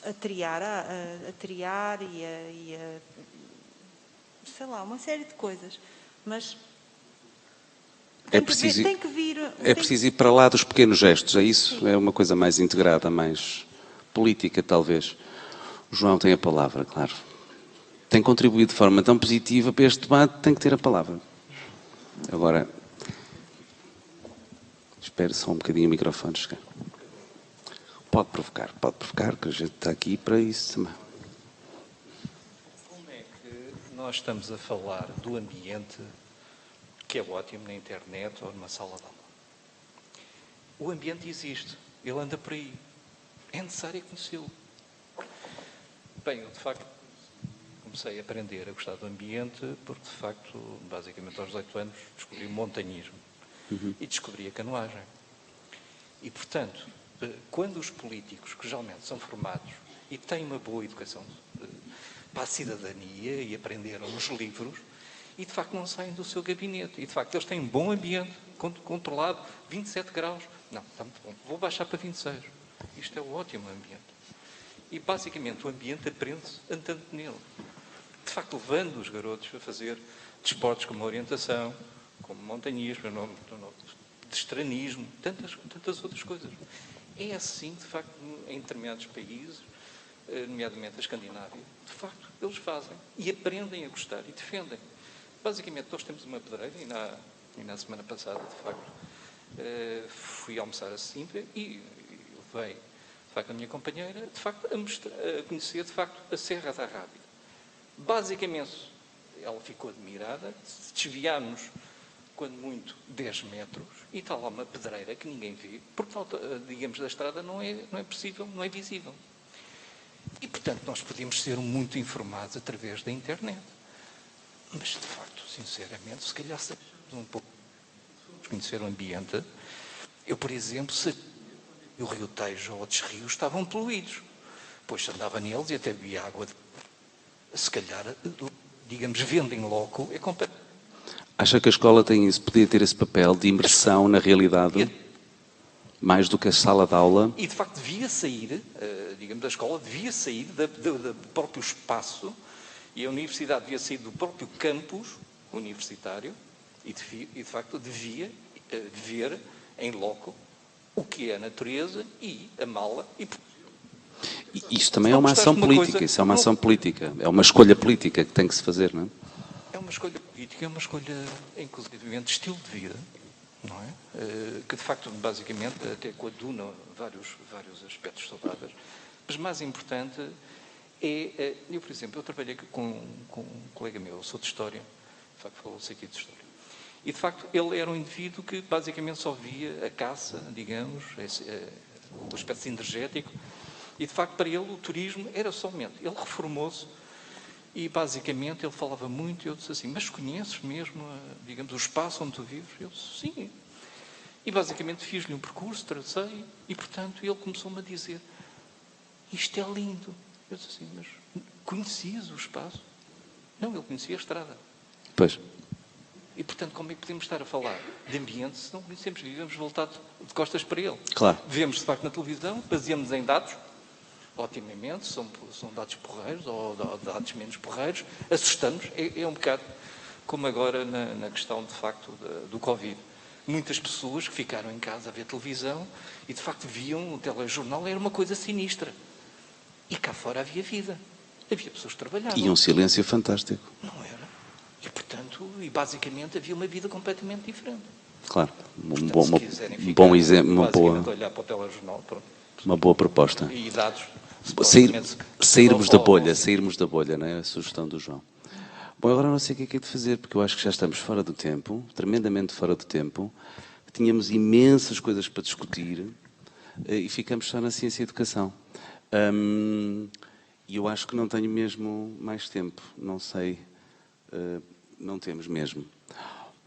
a triar e a sei lá, uma série de coisas. Mas é preciso ir para lá dos pequenos gestos, é isso? Sim. É uma coisa mais integrada, mais política, talvez. O João tem a palavra, claro. Tem contribuído de forma tão positiva para este debate, tem que ter a palavra. Agora, espere só um bocadinho o microfone chegar. Pode provocar, que a gente está aqui para isso também. Como é que nós estamos a falar do ambiente, que é ótimo na internet ou numa sala de aula? O ambiente existe, ele anda por aí. É necessário conhecê-lo. Bem, eu de facto comecei a aprender a gostar do ambiente porque de facto, basicamente aos 18 anos, descobri o montanhismo e descobri a canoagem. E portanto, quando os políticos, que geralmente são formados e têm uma boa educação para a cidadania e aprenderam nos livros, e de facto não saem do seu gabinete, e de facto eles têm um bom ambiente, controlado, 27 graus, não, está muito bom, vou baixar para 26, isto é um ótimo ambiente. E basicamente o ambiente aprende-se andando nele. De facto, levando os garotos a fazer desportos como orientação, como montanhismo, destranismo, tantas outras coisas. É assim, de facto, em determinados países, nomeadamente a Escandinávia, de facto, eles fazem e aprendem a gostar e defendem. Basicamente, nós temos uma pedreira e na semana passada, de facto, fui almoçar a Sesimbra e levei, de facto, a minha companheira, de facto, a conhecer, de facto, a Serra da Rábida. Basicamente, ela ficou admirada, desviámos, quando muito, 10 metros, e está lá uma pedreira que ninguém vê, porque falta, digamos, da estrada não é possível, não é visível. E, portanto, nós podíamos ser muito informados através da internet. Mas, de facto, sinceramente, se calhar sabemos um pouco conhecer o ambiente. Eu, por exemplo, se o Rio Tejo ou outros rios estavam poluídos, pois andava neles e até bebia água. Se calhar, digamos, vendo em loco, é completamente. Acha que a escola podia ter esse papel de imersão na realidade, mais do que a sala de aula? E, de facto, devia sair, digamos, da escola, devia sair do próprio espaço, e a universidade devia sair do próprio campus universitário, e, de facto, devia ver em loco o que é a natureza e a mala. Isso também é uma ação política, isso é uma ação política, é uma escolha política que tem que se fazer, não é? É uma escolha política, é uma escolha, inclusive, de estilo de vida, não é? Que, de facto, basicamente, até coaduna vários aspectos saudáveis. Mas mais importante é... Eu, por exemplo, eu trabalhei com um colega meu, eu sou de História, de facto, falou-se aqui de História. E, de facto, ele era um indivíduo que, basicamente, só via a caça, digamos, o aspecto energético. E, de facto, para ele, o turismo era somente... Ele reformou-se. E, basicamente, ele falava muito, e eu disse assim, mas conheces mesmo, digamos, o espaço onde tu vives? Eu disse, sim. E, basicamente, fiz-lhe um percurso, tracei, e, portanto, ele começou-me a dizer, isto é lindo. Eu disse assim, mas conhecias o espaço? Não, ele conhecia a estrada. Pois. E, portanto, como é que podemos estar a falar de ambiente se não conhecemos, vivemos voltados de costas para ele? Claro. Vemos, de facto, na televisão, baseamos em dados, otimamente, são dados porreiros ou dados menos porreiros, assustamos, é um bocado como agora na questão, de facto, do Covid. Muitas pessoas que ficaram em casa a ver televisão e, de facto, viam o telejornal, era uma coisa sinistra. E cá fora havia vida. Havia pessoas que trabalhavam. E um silêncio fantástico. Não era. E, portanto, basicamente havia uma vida completamente diferente. Claro. Portanto, um bom exemplo, olhar para o telejornal, pronto. Uma boa proposta. E dados. Sairmos da bolha, não é? A sugestão do João. Bom, agora não sei o que é de fazer, porque eu acho que já estamos fora do tempo, tremendamente fora do tempo. Tínhamos imensas coisas para discutir e ficamos só na ciência e educação. E eu acho que não tenho mesmo mais tempo, não sei, não temos mesmo.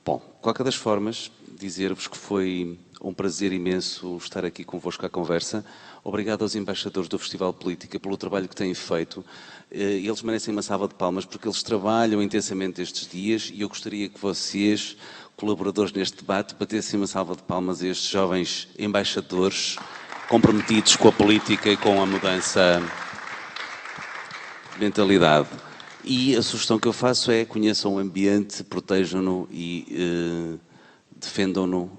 Bom, de qualquer das formas, dizer-vos que foi um prazer imenso estar aqui convosco à conversa. Obrigado aos embaixadores do Festival Política pelo trabalho que têm feito. Eles merecem uma salva de palmas porque eles trabalham intensamente estes dias e eu gostaria que vocês, colaboradores neste debate, batessem uma salva de palmas a estes jovens embaixadores comprometidos com a política e com a mudança de mentalidade. E a sugestão que eu faço é conheçam o ambiente, protejam-no e defendam-no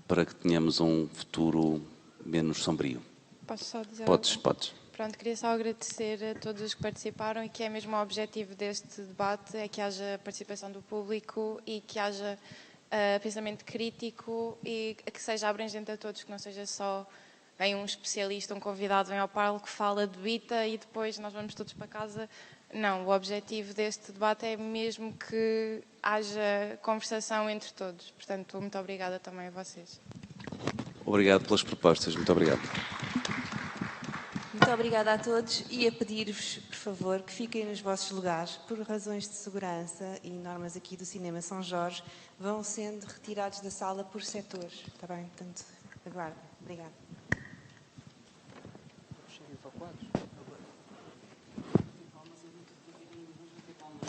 para que tenhamos um futuro menos sombrio. Posso só dizer Podes. Pronto, queria só agradecer a todos os que participaram e que é mesmo o objetivo deste debate, é que haja participação do público e que haja pensamento crítico e que seja abrangente a todos, que não seja só vem um especialista, um convidado vem ao palco, fala, debita e depois nós vamos todos para casa. Não, o objetivo deste debate é mesmo que haja conversação entre todos. Portanto, muito obrigada também a vocês. Obrigado pelas propostas, muito obrigado. Muito obrigada a todos e a pedir-vos, por favor, que fiquem nos vossos lugares. Por razões de segurança e normas aqui do Cinema São Jorge, vão sendo retirados da sala por setores. Está bem? Portanto, aguardem. Obrigada.